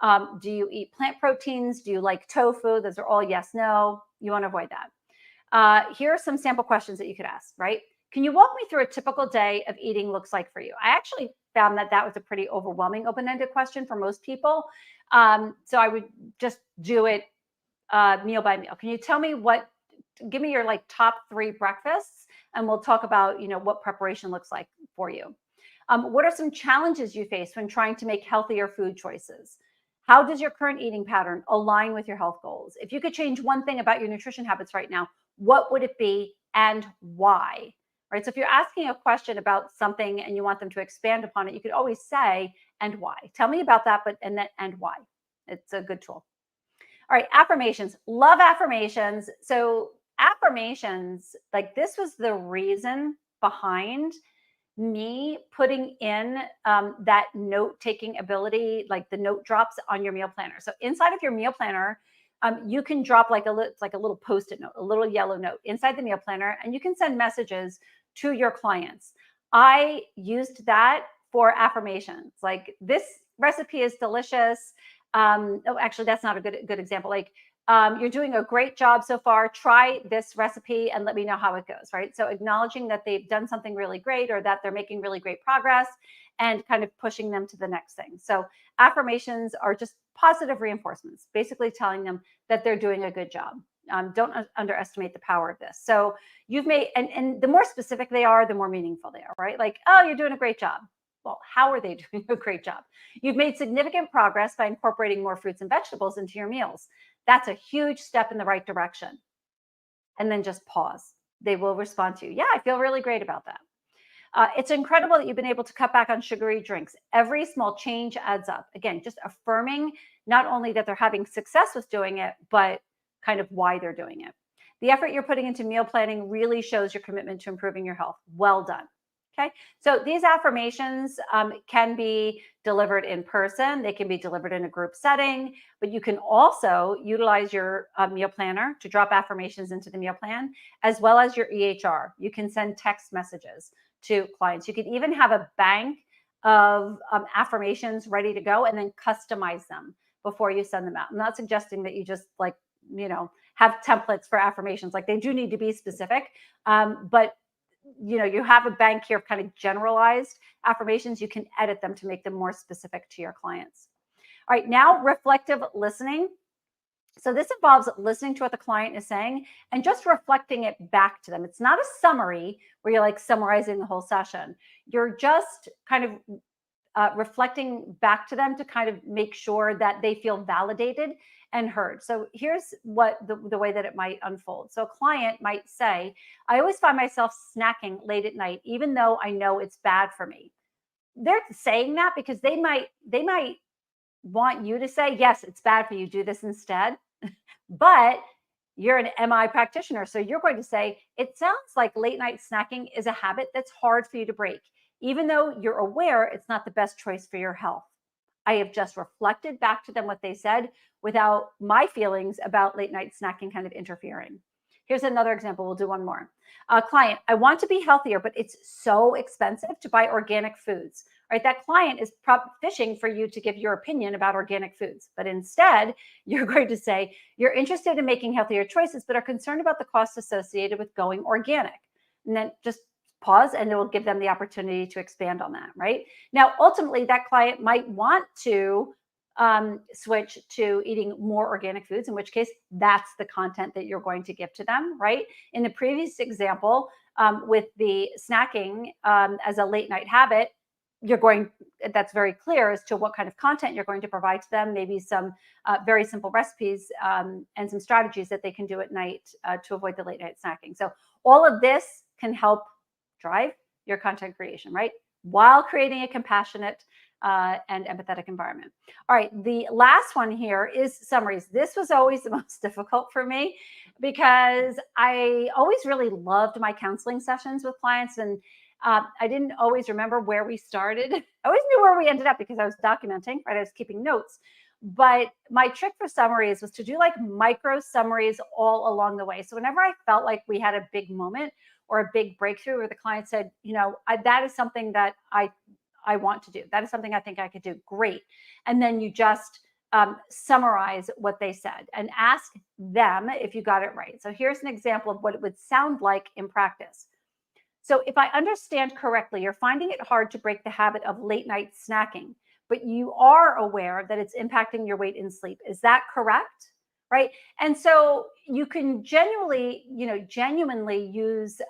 Do you eat plant proteins? Do you like tofu? Those are all yes, no. You want to avoid that. Here are some sample questions that you could ask, right? Can you walk me through a typical day of eating looks like for you? I actually found that was a pretty overwhelming open-ended question for most people. So I would just do it meal by meal. Can you tell me give me your like top 3 breakfasts, and we'll talk about, what preparation looks like for you. What are some challenges you face when trying to make healthier food choices? How does your current eating pattern align with your health goals? If you could change one thing about your nutrition habits right now, what would it be and why? Right. So if you're asking a question about something and you want them to expand upon it, you could always say, and why? Tell me about that, and why. It's a good tool. All right, affirmations. Love affirmations. So affirmations, like this was the reason behind me putting in that note-taking ability, like the note drops on your meal planner. So inside of your meal planner, you can drop it's like a little Post-it note, a little yellow note inside the meal planner, and you can send messages to your clients. I used that for affirmations. Like, this recipe is delicious. Oh, actually, that's not a good example. Like, you're doing a great job so far. Try this recipe and let me know how it goes, right? So acknowledging that they've done something really great or that they're making really great progress and kind of pushing them to the next thing. So affirmations are just positive reinforcements, basically telling them that they're doing a good job. Don't underestimate the power of this. So you've made, and the more specific they are, the more meaningful they are, right? Like, oh, you're doing a great job. Well, how are they doing a great job? You've made significant progress by incorporating more fruits and vegetables into your meals. That's a huge step in the right direction. And then just pause. They will respond to you. Yeah, I feel really great about that. It's incredible that you've been able to cut back on sugary drinks. Every small change adds up. Again, just affirming not only that they're having success with doing it, but kind of why they're doing it. The effort you're putting into meal planning really shows your commitment to improving your health. Well done. Okay, so these affirmations can be delivered in person. They can be delivered in a group setting, but you can also utilize your meal planner to drop affirmations into the meal plan, as well as your EHR. You can send text messages to clients. You could even have a bank of affirmations ready to go and then customize them before you send them out. I'm not suggesting that you just have templates for affirmations. Like, they do need to be specific, but you have a bank here of kind of generalized affirmations. You can edit them to make them more specific to your clients. All right, now reflective listening. So this involves listening to what the client is saying and just reflecting it back to them. It's not a summary where you're like summarizing the whole session. You're just kind of reflecting back to them to kind of make sure that they feel validated and heard. So here's what the way that it might unfold. So a client might say, I always find myself snacking late at night, even though I know it's bad for me. They're saying that because they might want you to say, yes, it's bad for you, do this instead. But you're an MI practitioner. So you're going to say, it sounds like late night snacking is a habit that's hard for you to break, even though you're aware it's not the best choice for your health. I have just reflected back to them what they said without my feelings about late night snacking kind of interfering. Here's another example. We'll do one more. A client, I want to be healthier, but it's so expensive to buy organic foods. Right? That client is fishing for you to give your opinion about organic foods. But instead, you're going to say, you're interested in making healthier choices, but are concerned about the costs associated with going organic. And then just pause and it will give them the opportunity to expand on that, right? Now, ultimately, that client might want to switch to eating more organic foods, in which case that's the content that you're going to give to them, right? In the previous example, with the snacking as a late night habit, that's very clear as to what kind of content you're going to provide to them, maybe some very simple recipes and some strategies that they can do at night to avoid the late night snacking. So all of this can help drive your content creation, right? While creating a compassionate and empathetic environment. All right, the last one here is summaries. This was always the most difficult for me because I always really loved my counseling sessions with clients, and I didn't always remember where we started. I always knew where we ended up because I was documenting, right? I was keeping notes. But my trick for summaries was to do like micro summaries all along the way. So whenever I felt like we had a big moment or a big breakthrough where the client said, that is something that I want to do. That is something I think I could do. Great. And then you just summarize what they said and ask them if you got it right. So here's an example of what it would sound like in practice. So if I understand correctly, you're finding it hard to break the habit of late night snacking, but you are aware that it's impacting your weight and sleep. Is that correct? Right. And so you can genuinely use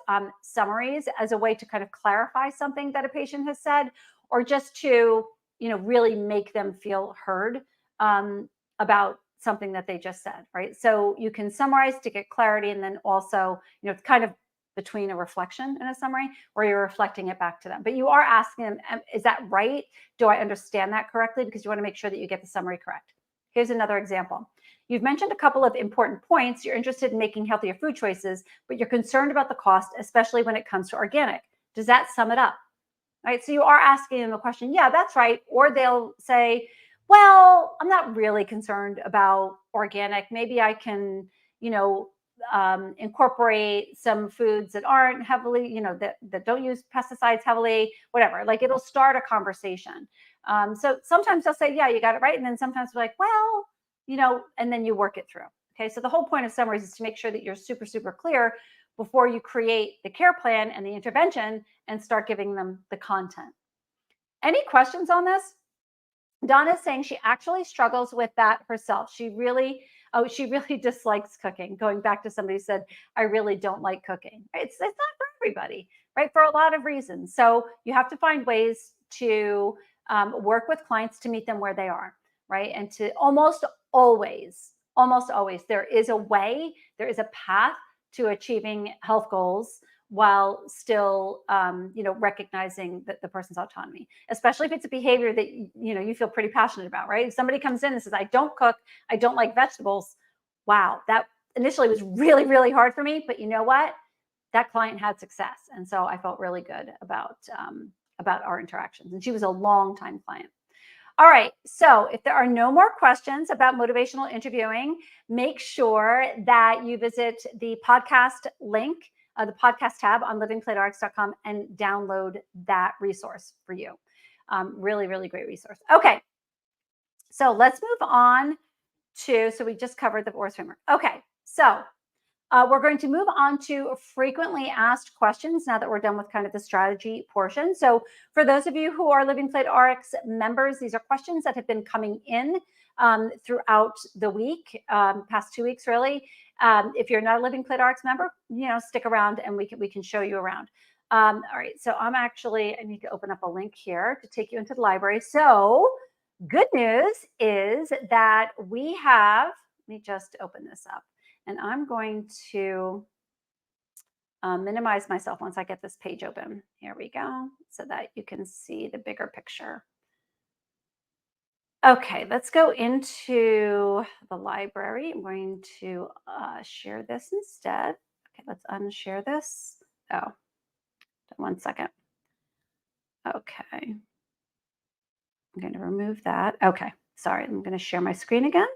summaries as a way to kind of clarify something that a patient has said, or just to, really make them feel heard about something that they just said. Right. So you can summarize to get clarity. And then also, it's kind of between a reflection and a summary where you're reflecting it back to them. But you are asking them, is that right? Do I understand that correctly? Because you want to make sure that you get the summary correct. Here's another example. You've mentioned a couple of important points. You're interested in making healthier food choices, but you're concerned about the cost, especially when it comes to organic. Does that sum it up? Right. So you are asking them a question. Yeah, that's right. Or they'll say, well, I'm not really concerned about organic. Maybe I can, incorporate some foods that aren't heavily, that don't use pesticides heavily, whatever. Like it'll start a conversation. So sometimes they'll say, yeah, you got it right. And then sometimes we're like, well, and then you work it through. Okay. So the whole point of summaries is to make sure that you're super, super clear before you create the care plan and the intervention and start giving them the content. Any questions on this? Donna's saying she actually struggles with that herself. She really dislikes cooking. Going back to somebody who said, I really don't like cooking. It's not for everybody, right? For a lot of reasons. So you have to find ways to work with clients to meet them where they are, right? And to almost always, there is a way, there is a path to achieving health goals while still, recognizing that the person's autonomy, especially if it's a behavior that, you feel pretty passionate about, right? If somebody comes in and says, I don't cook, I don't like vegetables. Wow. That initially was really, really hard for me, but you know what? That client had success. And so I felt really good about our interactions. And she was a long time client. All right. So if there are no more questions about motivational interviewing, make sure that you visit the podcast link, the podcast tab on livingplaterx.com and download that resource for you. Really, really great resource. Okay. So let's move on so we just covered the ORS framework. Okay. So we're going to move on to frequently asked questions now that we're done with kind of the strategy portion. So for those of you who are Living Plate RX members, these are questions that have been coming in throughout the week, past 2 weeks, really. If you're not a Living Plate RX member, stick around and we can show you around. All right, so I need to open up a link here to take you into the library. So good news is that we have, let me just open this up. And I'm going to minimize myself once I get this page open. Here we go, so that you can see the bigger picture. Okay, let's go into the library. I'm going to share this instead. Okay, let's unshare this. Oh, 1 second. Okay, I'm going to remove that. Okay, sorry, I'm going to share my screen again.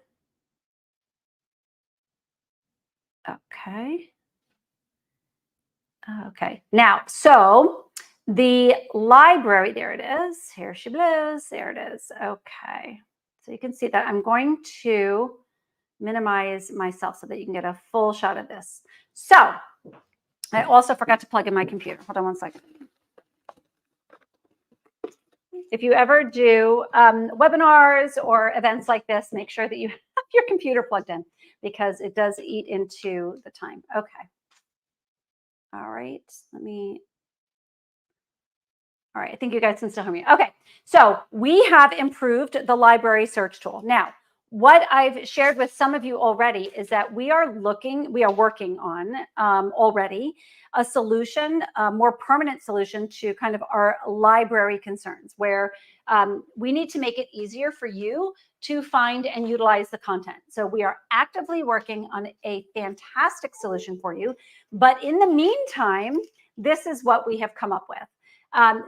Okay. Okay. Now, so the library, there it is. Here she blows. There it is. Okay. So you can see that I'm going to minimize myself so that you can get a full shot of this. So I also forgot to plug in my computer. Hold on 1 second. If you ever do webinars or events like this, make sure that you have your computer plugged in because it does eat into the time. Okay. All right. All right, I think you guys can still hear me. Okay, so we have improved the library search tool. Now, what I've shared with some of you already is that we are working on already a solution, a more permanent solution to kind of our library concerns, where we need to make it easier for you to find and utilize the content. So we are actively working on a fantastic solution for you. But in the meantime, this is what we have come up with.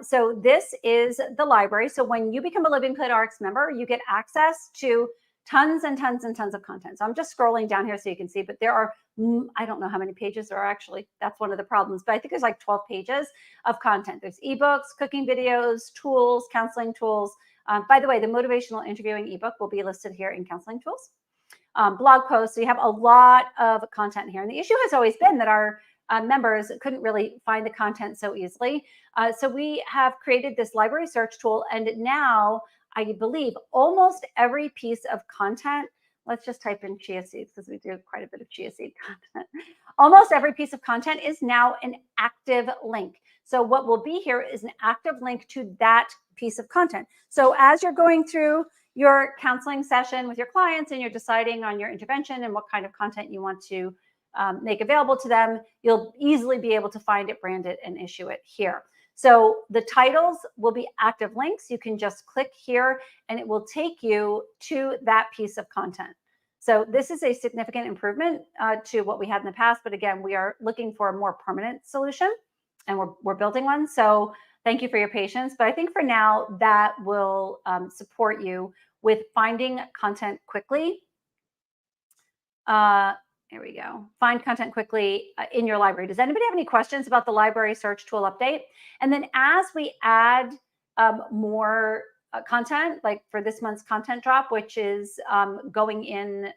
So this is the library. So when you become a Living PolitiRx member, you get access to tons and tons and tons of content. So I'm just scrolling down here so you can see, but there are, I don't know how many pages there are actually. That's one of the problems, but I think there's like 12 pages of content. There's ebooks, cooking videos, tools, counseling tools. By the way, the motivational interviewing ebook will be listed here in counseling tools. Blog posts. So you have a lot of content here. And the issue has always been that our members couldn't really find the content so easily. So we have created this library search tool. And now I believe almost every piece of content, let's just type in chia seeds because we do quite a bit of chia seed content. Almost every piece of content is now an active link. So what will be here is an active link to that piece of content. So as you're going through your counseling session with your clients and you're deciding on your intervention and what kind of content you want to make available to them, you'll easily be able to find it, brand it, and issue it here. So the titles will be active links. You can just click here and it will take you to that piece of content. So this is a significant improvement to what we had in the past. But again, we are looking for a more permanent solution and we're building one. So thank you for your patience. But I think for now that will support you with finding content quickly. There we go. Find content quickly in your library. Does anybody have any questions about the library search tool update? And then as we add more content, like for this month's content drop, which is going in,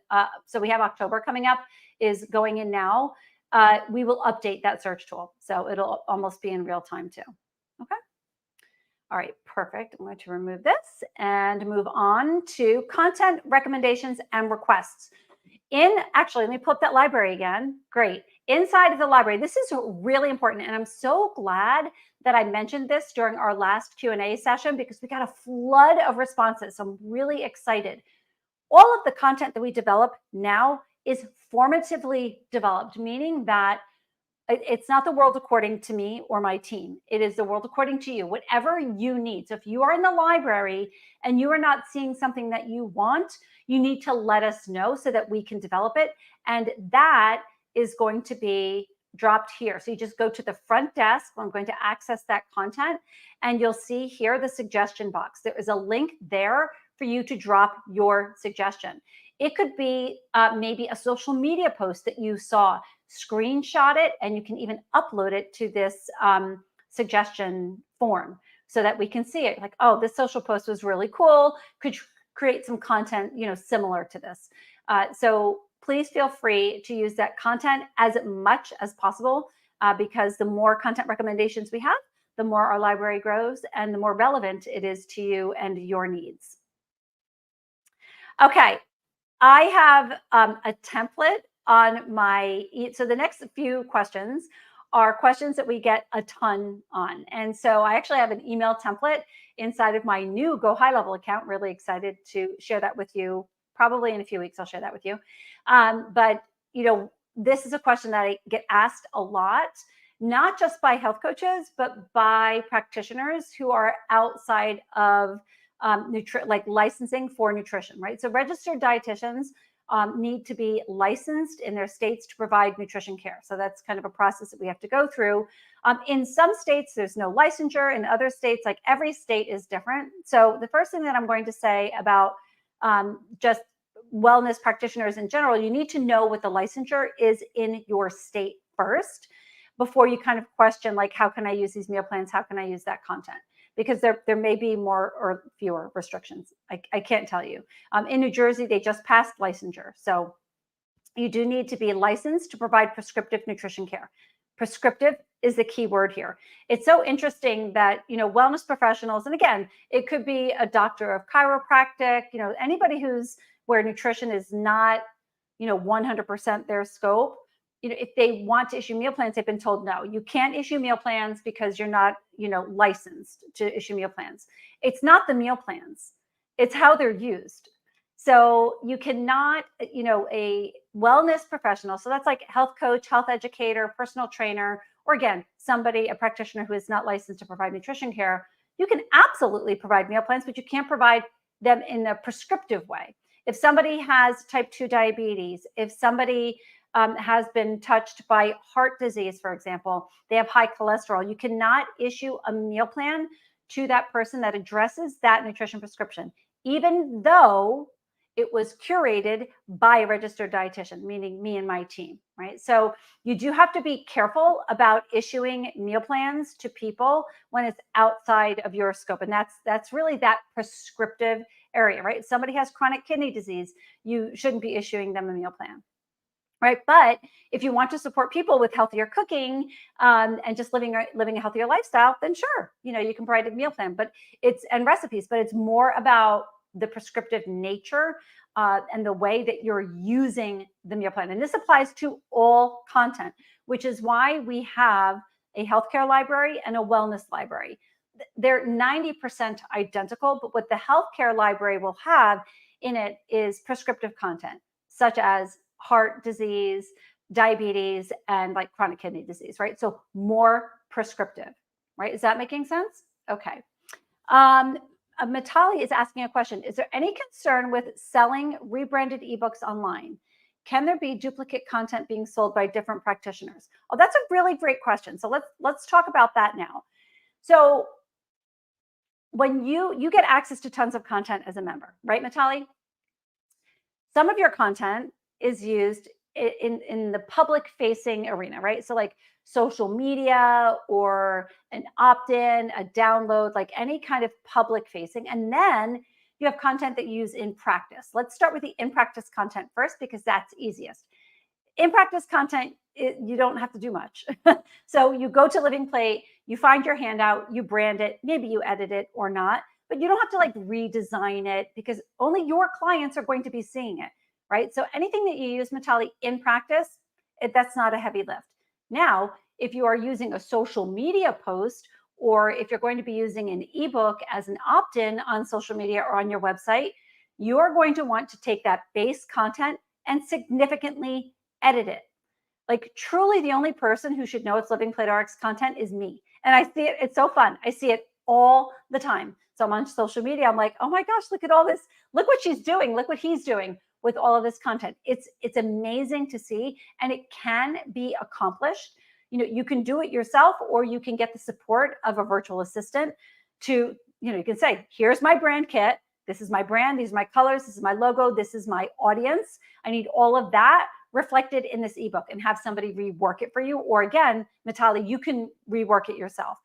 so we have October coming up, is going in now, we will update that search tool. So it'll almost be in real time too. Okay. All right, perfect. I'm going to remove this and move on to content recommendations and requests. Actually, let me pull up that library again. Great. Inside of the library, this is really important. And I'm so glad that I mentioned this during our last Q&A session because we got a flood of responses. So I'm really excited. All of the content that we develop now is formatively developed, meaning that it's not the world according to me or my team. It is the world according to you, whatever you need. So if you are in the library and you are not seeing something that you want, you need to let us know so that we can develop it. And that is going to be dropped here. So you just go to the front desk. I'm going to access that content and you'll see here the suggestion box. There is a link there for you to drop your suggestion. It could be maybe a social media post that you saw. Screenshot it and you can even upload it to this suggestion form so that we can see it. Like, oh, this social post was really cool. Could you create some content, similar to this? So please feel free to use that content as much as possible because the more content recommendations we have, the more our library grows and the more relevant it is to you and your needs. Okay, I have a template on so the next few questions are questions that we get a ton on. And so I actually have an email template inside of my new Go High Level account. Really excited to share that with you. Probably in a few weeks, I'll share that with you. But, this is a question that I get asked a lot, not just by health coaches, but by practitioners who are outside of like licensing for nutrition, right? So registered dietitians need to be licensed in their states to provide nutrition care. So that's kind of a process that we have to go through. In some states, there's no licensure. In other states, like every state is different. So the first thing that I'm going to say about just wellness practitioners in general, you need to know what the licensure is in your state first before you kind of question, like, how can I use these meal plans? How can I use that content? Because there may be more or fewer restrictions. I can't tell you. In New Jersey, they just passed licensure. So you do need to be licensed to provide prescriptive nutrition care. Prescriptive is the key word here. It's so interesting that, wellness professionals, and again, it could be a doctor of chiropractic, anybody where nutrition is not, 100% their scope. If they want to issue meal plans, they've been told, no, you can't issue meal plans because you're not, licensed to issue meal plans. It's not the meal plans, it's how they're used. So you cannot, a wellness professional, so that's like health coach, health educator, personal trainer, or again, a practitioner who is not licensed to provide nutrition care, you can absolutely provide meal plans, but you can't provide them in a prescriptive way. If somebody has type 2 diabetes, if somebody has been touched by heart disease, for example, they have high cholesterol, you cannot issue a meal plan to that person that addresses that nutrition prescription, even though it was curated by a registered dietitian, meaning me and my team, right? So you do have to be careful about issuing meal plans to people when it's outside of your scope. And that's really that prescriptive area, right? If somebody has chronic kidney disease, you shouldn't be issuing them a meal plan. Right. But if you want to support people with healthier cooking and just living a healthier lifestyle, then sure, you can provide a meal plan, and recipes, but it's more about the prescriptive nature and the way that you're using the meal plan. And this applies to all content, which is why we have a healthcare library and a wellness library. They're 90% identical, but what the healthcare library will have in it is prescriptive content, such as heart disease, diabetes, and like chronic kidney disease, right? So more prescriptive, right? Is that making sense? Okay. Matali is asking a question. Is there any concern with selling rebranded ebooks online? Can there be duplicate content being sold by different practitioners? Oh, that's a really great question. So let's talk about that now. So when you get access to tons of content as a member, right, Matali? Some of your content is used in the public facing arena, right? So like social media or an opt-in, a download, like any kind of public facing. And then you have content that you use in practice. Let's start with the in practice content first, because that's easiest. In practice content, you don't have to do much. So you go to Living Plate, you find your handout, you brand it, maybe you edit it or not, but you don't have to like redesign it because only your clients are going to be seeing it. Right? So anything that you use, Matali, in practice, that's not a heavy lift. Now, if you are using a social media post, or if you're going to be using an ebook as an opt-in on social media or on your website, you are going to want to take that base content and significantly edit it. Like truly the only person who should know it's Living Plate RX content is me. And I see it, it's so fun. I see it all the time. So I'm on social media. I'm like, oh my gosh, look at all this. Look what she's doing. Look what he's doing with all of this content. It's amazing to see, and it can be accomplished. You can do it yourself, or you can get the support of a virtual assistant to, you can say, here's my brand kit. This is my brand. These are my colors. This is my logo. This is my audience. I need all of that reflected in this ebook, and have somebody rework it for you. Or again, Matali, you can rework it yourself.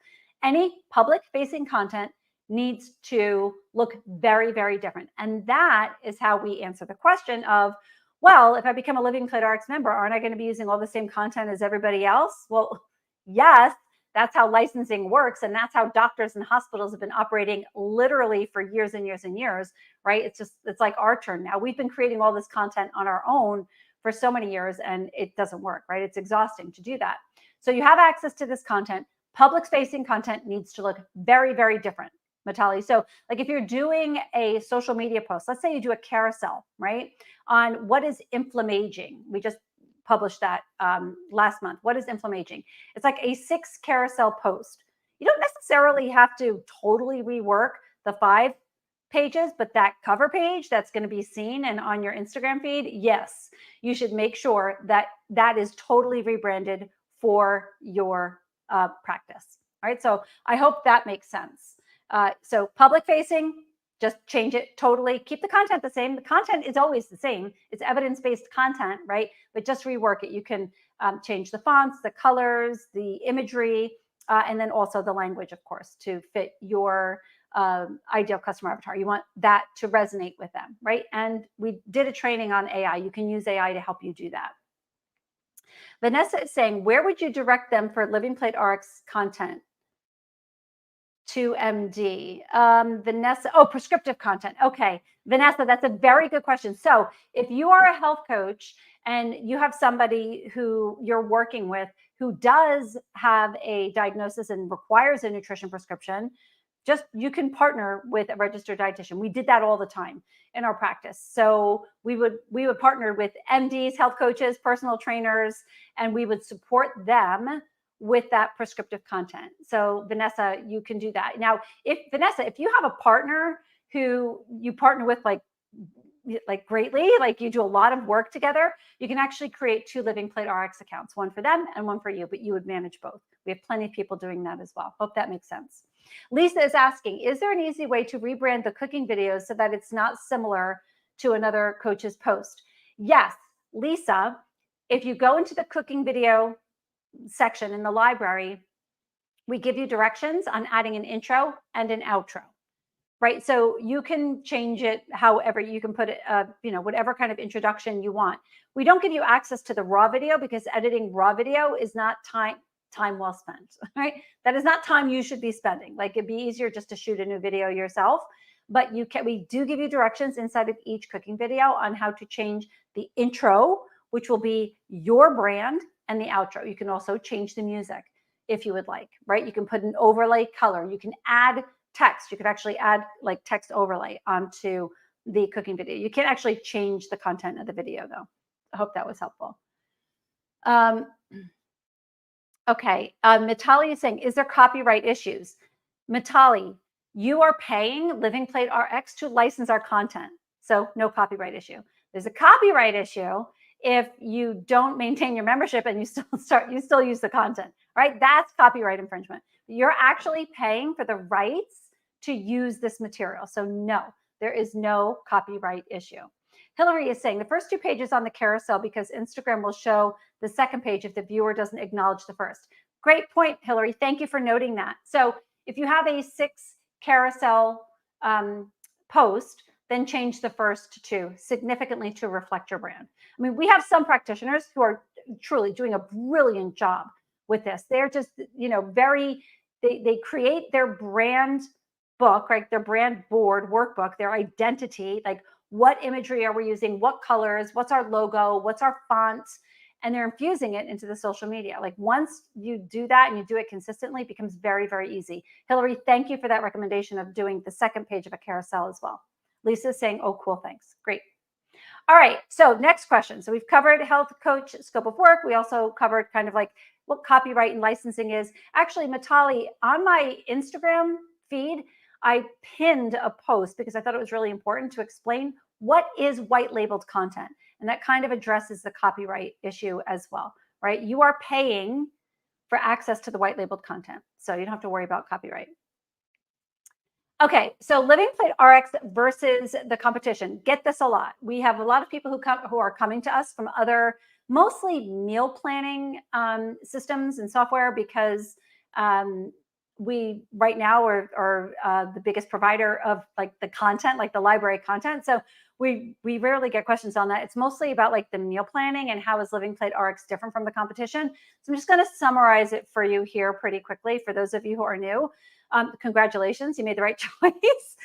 Any public facing content needs to look very, very different. And that is how we answer the question of, well, if I become a Living Plate RX member, aren't I going to be using all the same content as everybody else? Well, yes, that's how licensing works. And that's how doctors and hospitals have been operating literally for years and years and years, right? It's like our turn now. We've been creating all this content on our own for so many years, and it doesn't work, right? It's exhausting to do that. So you have access to this content. Public facing content needs to look very, very different, Matali. So like if you're doing a social media post, let's say you do a carousel, right? On what is inflammaging. We just published that last month. What is inflammaging? It's like a 6 carousel post. You don't necessarily have to totally rework the 5 pages, but that cover page that's going to be seen and on your Instagram feed, yes, you should make sure that that is totally rebranded for your practice. All right. So I hope that makes sense. So public facing, just change it totally. Keep the content the same. The content is always the same. It's evidence-based content, right? But just rework it. You can change the fonts, the colors, the imagery, and then also the language, of course, to fit your ideal customer avatar. You want that to resonate with them, right? And we did a training on AI. You can use AI to help you do that. Vanessa is saying, where would you direct them for Living Plate RX content? To MD. Vanessa, prescriptive content. Okay, Vanessa, that's a very good question. So if you are a health coach and you have somebody who you're working with who does have a diagnosis and requires a nutrition prescription, you can partner with a registered dietitian. We did that all the time in our practice. So we would partner with MDs, health coaches, personal trainers, and we would support them with that prescriptive content. So Vanessa, you can do that. Now, if you have a partner who you partner with like greatly, like you do a lot of work together, you can actually create 2 Living Plate RX accounts, one for them and one for you, but you would manage both. We have plenty of people doing that as well. Hope that makes sense. Lisa is asking, is there an easy way to rebrand the cooking videos so that it's not similar to another coach's post? Yes, Lisa, if you go into the cooking video section in the library, we give you directions on adding an intro and an outro, right? So you can change it however you can put it, whatever kind of introduction you want. We don't give you access to the raw video because editing raw video is not time well spent, right? That is not time you should be spending. Like it'd be easier just to shoot a new video yourself, but we do give you directions inside of each cooking video on how to change the intro, which will be your brand, and the outro. You can also change the music if you would like, right? You can put an overlay color. You can add text. You could actually add like text overlay onto the cooking video. You can't actually change the content of the video though. I hope that was helpful. Okay, Mitali is saying, is there copyright issues? Mitali, you are paying Living Plate RX to license our content. So no copyright issue. There's a copyright issue if you don't maintain your membership and you still use the content, right? That's copyright infringement. You're actually paying for the rights to use this material. So no, there is no copyright issue. Hillary is saying the first 2 pages on the carousel because Instagram will show the second page if the viewer doesn't acknowledge the first. Great point, Hillary. Thank you for noting that. So if you have a 6 carousel post, then change the first to 2 significantly to reflect your brand. I mean, we have some practitioners who are truly doing a brilliant job with this. They're just, they create their brand book, right? Their brand board workbook, their identity, like what imagery are we using? What colors? What's our logo? What's our fonts? And they're infusing it into the social media. Like once you do that and you do it consistently, it becomes very, very easy. Hillary, thank you for that recommendation of doing the second page of a carousel as well. Lisa's saying, oh, cool, thanks. Great. All right, so next question. So we've covered health coach scope of work. We also covered kind of like what copyright and licensing is. Actually, Mitali, on my Instagram feed, I pinned a post because I thought it was really important to explain what is white labeled content. And that kind of addresses the copyright issue as well, right? You are paying for access to the white labeled content, so you don't have to worry about copyright. Okay, so Living Plate RX versus the competition. Get this a lot. We have a lot of people who are coming to us from other, mostly meal planning systems and software because we right now are the biggest provider of like the content, like the library content. So we rarely get questions on that. It's mostly about like the meal planning and how is Living Plate RX different from the competition. So I'm just going to summarize it for you here pretty quickly for those of you who are new. Congratulations, you made the right choice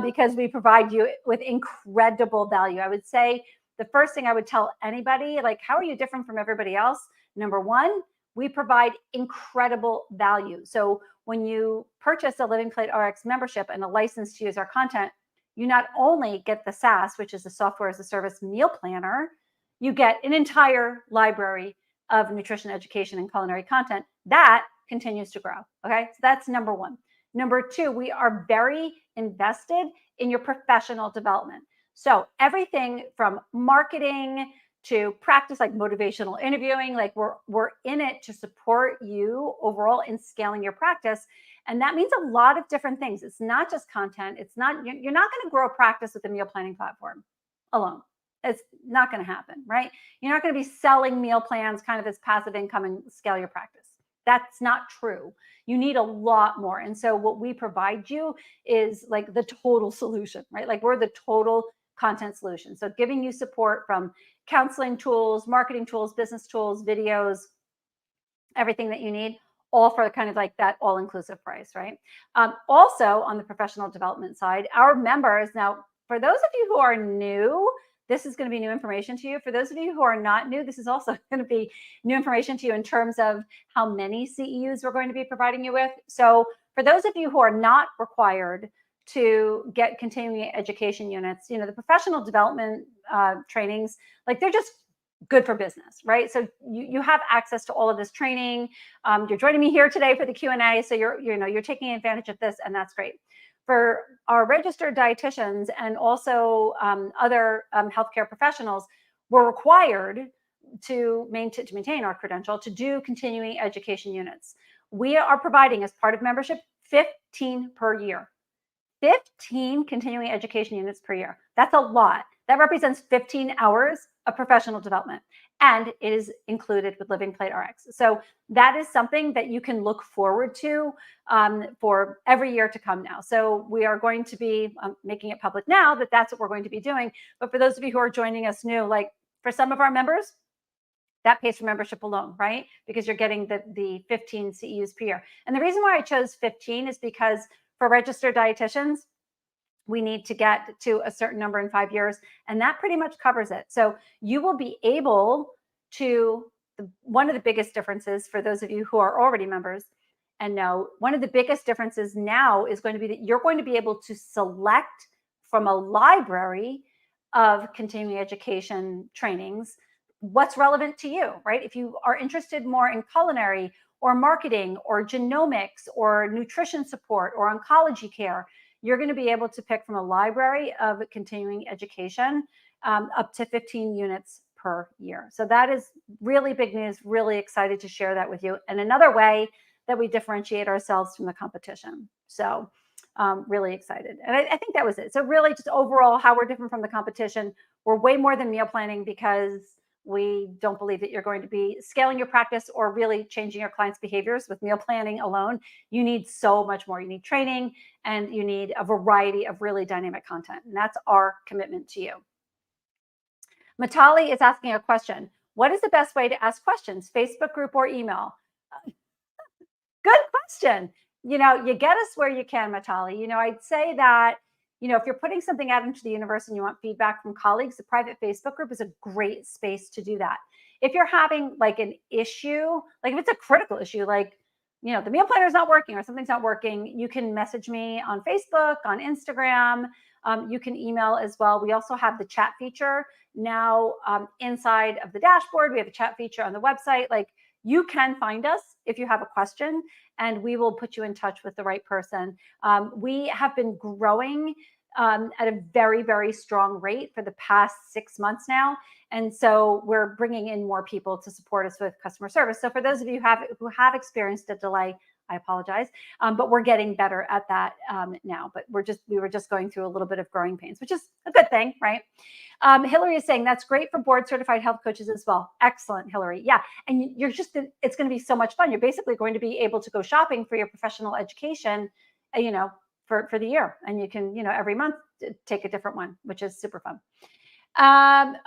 because we provide you with incredible value. I would say the first thing I would tell anybody, like, how are you different from everybody else? Number one, we provide incredible value. So when you purchase a Living Plate RX membership and a license to use our content, you not only get the SaaS, which is the software as a service meal planner, you get an entire library of nutrition education and culinary content that continues to grow. Okay, so that's number one. Number two, we are very invested in your professional development. So everything from marketing to practice, like motivational interviewing, like we're in it to support you overall in scaling your practice. And that means a lot of different things. It's not just content. It's not, you're not going to grow a practice with the meal planning platform alone. It's not going to happen, right? You're not going to be selling meal plans kind of as passive income and scale your practice. That's not true. You need a lot more. And so what we provide you is like the total solution, right? Like we're the total content solution. So giving you support from counseling tools, marketing tools, business tools, videos, everything that you need, all for kind of like that all-inclusive price, right? Also on the professional development side, our members, now for those of you who are new, this is going to be new information to you. For those of you who are not new, this is also going to be new information to you in terms of how many CEUs we're going to be providing you with. So for those of you who are not required to get continuing education units, you know, the professional development trainings, like they're just good for business, right? So you have access to all of this training. You're joining me here today for the Q&A. So you're taking advantage of this, and that's great. For our registered dietitians and also other healthcare professionals, we're required to maintain our credential to do continuing education units. We are providing, as part of membership, 15 per year. 15 continuing education units per year. That's a lot. That represents 15 hours of professional development, and it is included with Living Plate RX. So that is something that you can look forward to for every year to come now. So we are going to be making it public now that that's what we're going to be doing. But for those of you who are joining us new, like for some of our members, that pays for membership alone, right? Because you're getting the 15 CEUs per year. And the reason why I chose 15 is because for registered dietitians, we need to get to a certain number in 5 years, and that pretty much covers it. So you will be able to, one of the biggest differences for those of you who are already members and know, one of the biggest differences now is going to be that you're going to be able to select from a library of continuing education trainings what's relevant to you, right? If you are interested more in culinary or marketing or genomics or nutrition support or oncology care, you're going to be able to pick from a library of continuing education up to 15 units per year. So that is really big news, really excited to share that with you. And another way that we differentiate ourselves from the competition. So really excited. And I think that was it. So really just overall how we're different from the competition. We're way more than meal planning because we don't believe that you're going to be scaling your practice or really changing your clients' behaviors with meal planning alone. You need so much more. You need training and you need a variety of really dynamic content. And that's our commitment to you. Matali is asking a question. What is the best way to ask questions, Facebook group or email? Good question. You know, you get us where you can, Matali. You know, I'd say that, you know, if you're putting something out into the universe and you want feedback from colleagues, the private Facebook group is a great space to do that. If you're having like an issue, like if it's a critical issue, like, you know, the meal planner is not working or something's not working, you can message me on Facebook, on Instagram. You can email as well. We also have the chat feature now inside of the dashboard. We have a chat feature on the website. Like you can find us if you have a question and we will put you in touch with the right person. We have been growing at a very, very strong rate for the past 6 months now. And so we're bringing in more people to support us with customer service. So for those of you who have experienced a delay, I apologize, but we're getting better at that now. But we were just going through a little bit of growing pains, which is a good thing, right? Hillary is saying that's great for board certified health coaches as well. Excellent, Hillary. Yeah, and it's going to be so much fun. You're basically going to be able to go shopping for your professional education, you know, for the year, and you can, you know, every month take a different one, which is super fun.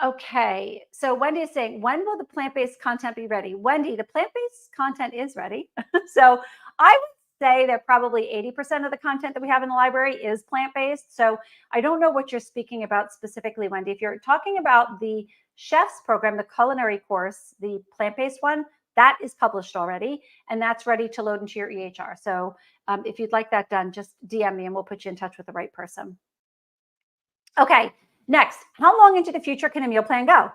Okay, so Wendy is saying, when will the plant-based content be ready? Wendy, the plant-based content is ready. So I would say that probably 80% of the content that we have in the library is plant-based. So I don't know what you're speaking about specifically, Wendy. If you're talking about the chef's program, the culinary course, the plant-based one, that is published already, and that's ready to load into your EHR. So if you'd like that done, just DM me and we'll put you in touch with the right person. Okay. Next, how long into the future can a meal plan go?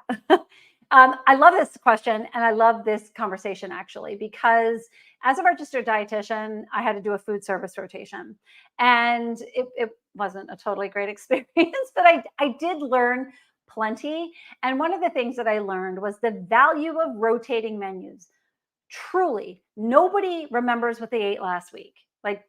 I love this question and I love this conversation actually, because as a registered dietitian, I had to do a food service rotation, and it wasn't a totally great experience, but I did learn plenty. And one of the things that I learned was the value of rotating menus. Truly, nobody remembers what they ate last week. Like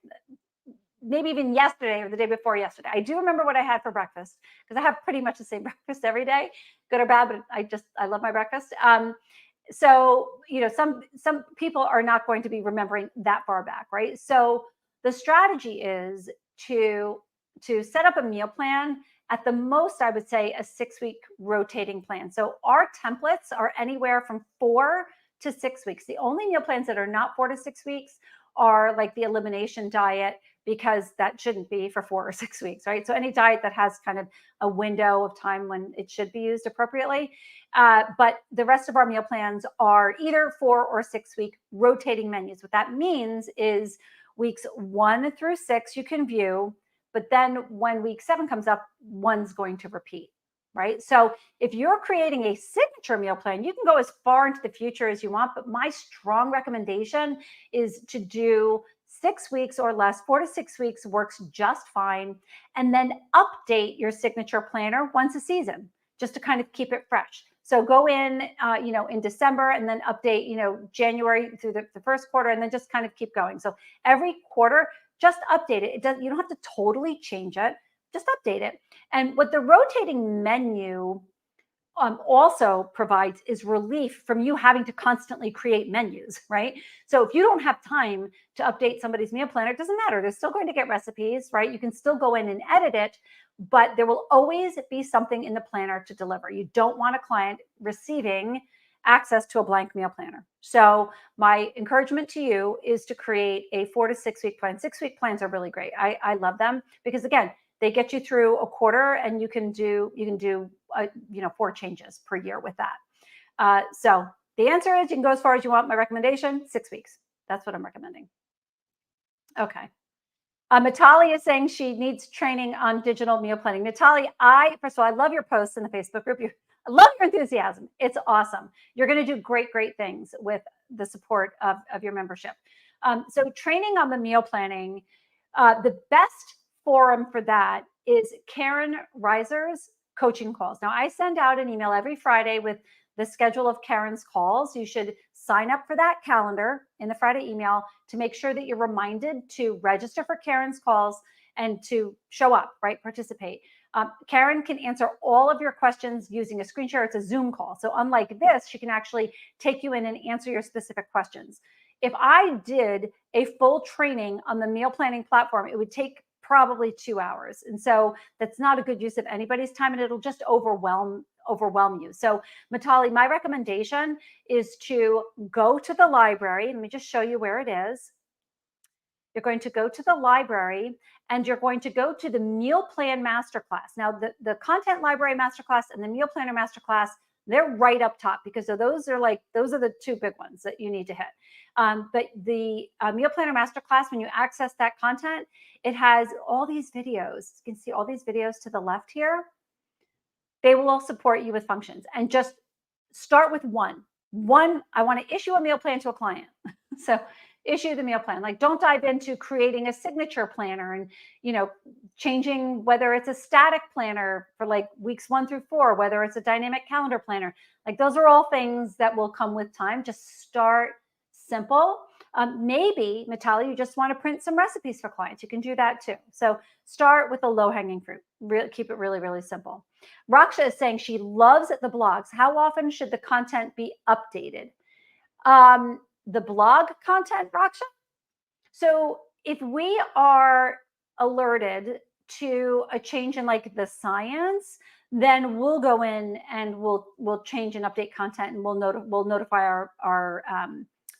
maybe even yesterday or the day before yesterday. I do remember what I had for breakfast because I have pretty much the same breakfast every day, good or bad, but I love my breakfast. So some people are not going to be remembering that far back, right? So the strategy is to set up a meal plan. At the most, I would say a 6-week rotating plan. So our templates are anywhere from 4 to 6 weeks. The only meal plans that are not 4 to 6 weeks are like the elimination diet, because that shouldn't be for 4 or 6 weeks, right? So any diet that has kind of a window of time when it should be used appropriately. But the rest of our meal plans are either 4 or 6 week rotating menus. What that means is weeks 1 through 6 you can view, but then when week 7 comes up, one's going to repeat, right? So if you're creating a signature meal plan, you can go as far into the future as you want, but my strong recommendation is to do 6 weeks or less. 4 to 6 weeks works just fine. And then update your signature planner once a season, just to kind of keep it fresh. So go in December, and then update, January through the first quarter, and then just kind of keep going. So every quarter, just update it. You don't have to totally change it, just update it. And what the rotating menu also provides is relief from you having to constantly create menus, right? So if you don't have time to update somebody's meal planner, it doesn't matter. They're still going to get recipes, right? You can still go in and edit it, but there will always be something in the planner to deliver. You don't want a client receiving access to a blank meal planner. So my encouragement to you is to create a 4 to 6 week plan. 6-week plans are really great. I love them because, again, they get you through a quarter, and you can do 4 changes per year with that. So the answer is you can go as far as you want. My recommendation, 6 weeks. That's what I'm recommending. Okay. Matali is saying she needs training on digital meal planning. Matali, first of all, I love your posts in the Facebook group. I love your enthusiasm. It's awesome. You're going to do great, great things with the support of your membership. So training on the meal planning, the best forum for that is Karen Reiser's coaching calls. Now, I send out an email every Friday with the schedule of Karen's calls. You should sign up for that calendar in the Friday email to make sure that you're reminded to register for Karen's calls and to show up, right? Participate. Karen can answer all of your questions using a screen share. It's a Zoom call. So unlike this, she can actually take you in and answer your specific questions. If I did a full training on the meal planning platform, it would take probably 2 hours. And so that's not a good use of anybody's time, and it'll just overwhelm you. So Matali, my recommendation is to go to the library. Let me just show you where it is. You're going to go to the library, and you're going to go to the Meal Plan Masterclass. Now, the Content Library Masterclass and the Meal Planner Masterclass, they're right up top, because those are the 2 big ones that you need to hit. But the Meal Planner Masterclass, when you access that content, it has all these videos. You can see all these videos to the left here. They will all support you with functions. And just start with one. I want to issue a meal plan to a client. So issue the meal plan. Like, don't dive into creating a signature planner and, changing whether it's a static planner for like weeks 1 through 4, whether it's a dynamic calendar planner. Like, those are all things that will come with time. Just start simple. Maybe, Matali, you just want to print some recipes for clients. You can do that too. So start with the low-hanging fruit. Keep it really, really simple. Raksha is saying she loves the blogs. How often should the content be updated? The blog content, Raksha? So if we are alerted to a change in like the science, then we'll go in and we'll change and update content, and we'll notify our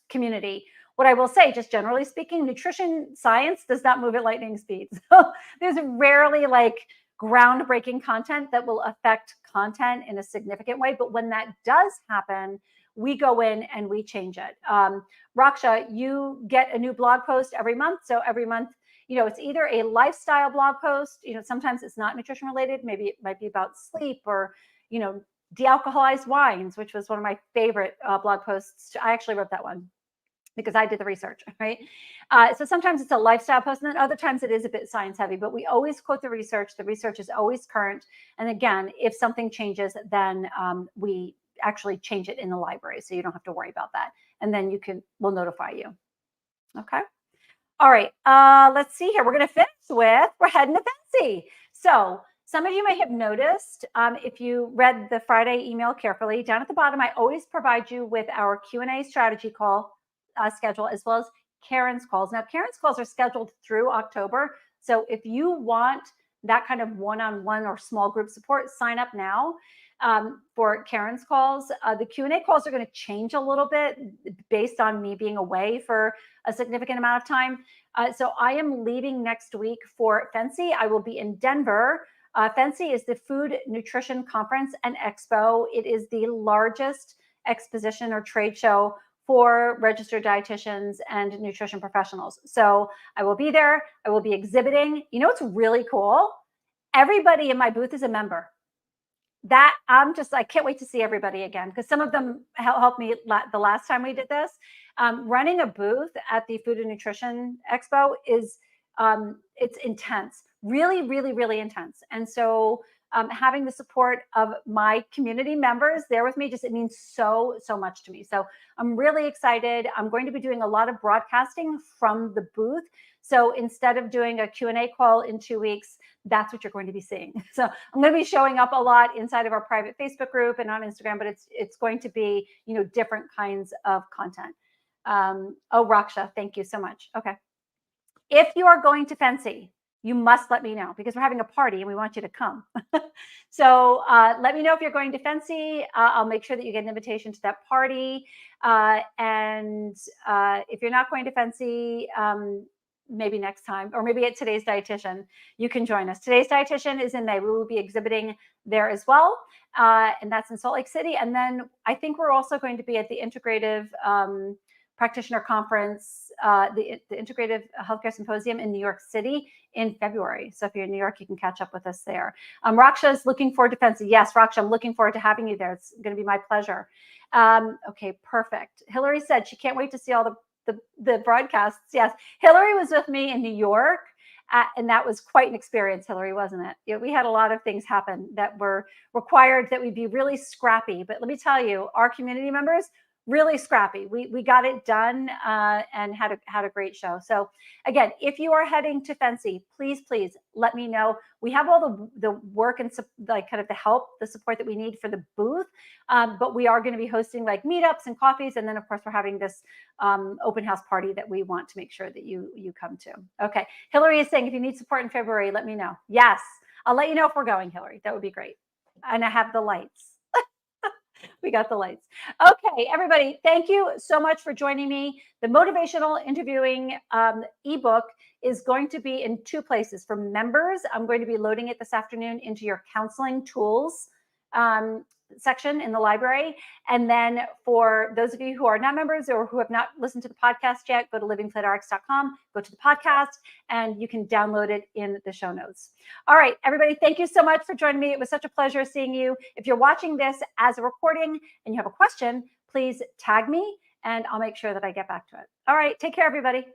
community. What I will say, just generally speaking, nutrition science does not move at lightning speed. So there's rarely like groundbreaking content that will affect content in a significant way. But when that does happen, we go in and we change it. Raksha, you get a new blog post every month. So every month, it's either a lifestyle blog post, sometimes it's not nutrition related. Maybe it might be about sleep or, de-alcoholized wines, which was one of my favorite blog posts. I actually wrote that one because I did the research, right? So sometimes it's a lifestyle post, and then other times it is a bit science heavy, but we always quote the research. The research is always current. And again, if something changes, then we actually change it in the library. So you don't have to worry about that. And then we'll notify you. Okay. All right. Let's see here. We're going to finish with, we're heading to FNCE. So some of you may have noticed, if you read the Friday email carefully, down at the bottom, I always provide you with our Q&A strategy call schedule, as well as Karen's calls. Now, Karen's calls are scheduled through October. So if you want that kind of one-on-one or small group support, sign up now for Karen's calls. The Q&A calls are going to change a little bit based on me being away for a significant amount of time. So I am leaving next week for FNCE. I will be in Denver. FNCE is the Food Nutrition Conference and Expo. It is the largest exposition or trade show for registered dietitians and nutrition professionals. So I will be there. I will be exhibiting. You know what's really cool? Everybody in my booth is a member. That I can't wait to see everybody again, because some of them helped me the last time we did this. Running a booth at the Food and Nutrition Expo is it's intense, really, really, really intense. And so having the support of my community members there with me, it means so, so much to me. So I'm really excited. I'm going to be doing a lot of broadcasting from the booth. So instead of doing a Q&A call in 2 weeks, that's what you're going to be seeing. So I'm going to be showing up a lot inside of our private Facebook group and on Instagram, but it's going to be, different kinds of content. Oh, Raksha, thank you so much. Okay. If you are going to FNCE, you must let me know, because we're having a party and we want you to come. So let me know if you're going to FNCE. I'll make sure that you get an invitation to that party. And if you're not going to FNCE, maybe next time, or maybe at Today's Dietitian, you can join us. Today's Dietitian is in May. We will be exhibiting there as well. And that's in Salt Lake City. And then I think we're also going to be at the Integrative Practitioner Conference, the Integrative Healthcare Symposium in New York City in February. So if you're in New York, you can catch up with us there. Raksha is looking forward to FNCE. Yes, Raksha, I'm looking forward to having you there. It's going to be my pleasure. Okay, perfect. Hillary said she can't wait to see all the broadcasts. Yes, Hillary was with me in New York, and that was quite an experience, Hillary, wasn't it? We had a lot of things happen that were required that we be really scrappy. But let me tell you, our community members, really scrappy. We got it done and had a great show. So again, if you are heading to FNCE, please let me know. We have all the work and kind of the help, the support that we need for the booth. But we are going to be hosting like meetups and coffees. And then of course we're having this open house party that we want to make sure that you come to. Okay. Hillary is saying, if you need support in February, let me know. Yes. I'll let you know if we're going, Hillary. That would be great. And I have the lights. We got the lights. Okay, everybody, thank you so much for joining me. The motivational interviewing ebook is going to be in 2 places. For members, I'm going to be loading it this afternoon into your counseling tools section in the library. And then for those of you who are not members or who have not listened to the podcast yet, go to livingplatrx.com, go to the podcast, and you can download it in the show notes. All right, everybody, thank you so much for joining me. It was such a pleasure seeing you. If you're watching this as a recording and you have a question, please tag me and I'll make sure that I get back to it. All right, take care, everybody.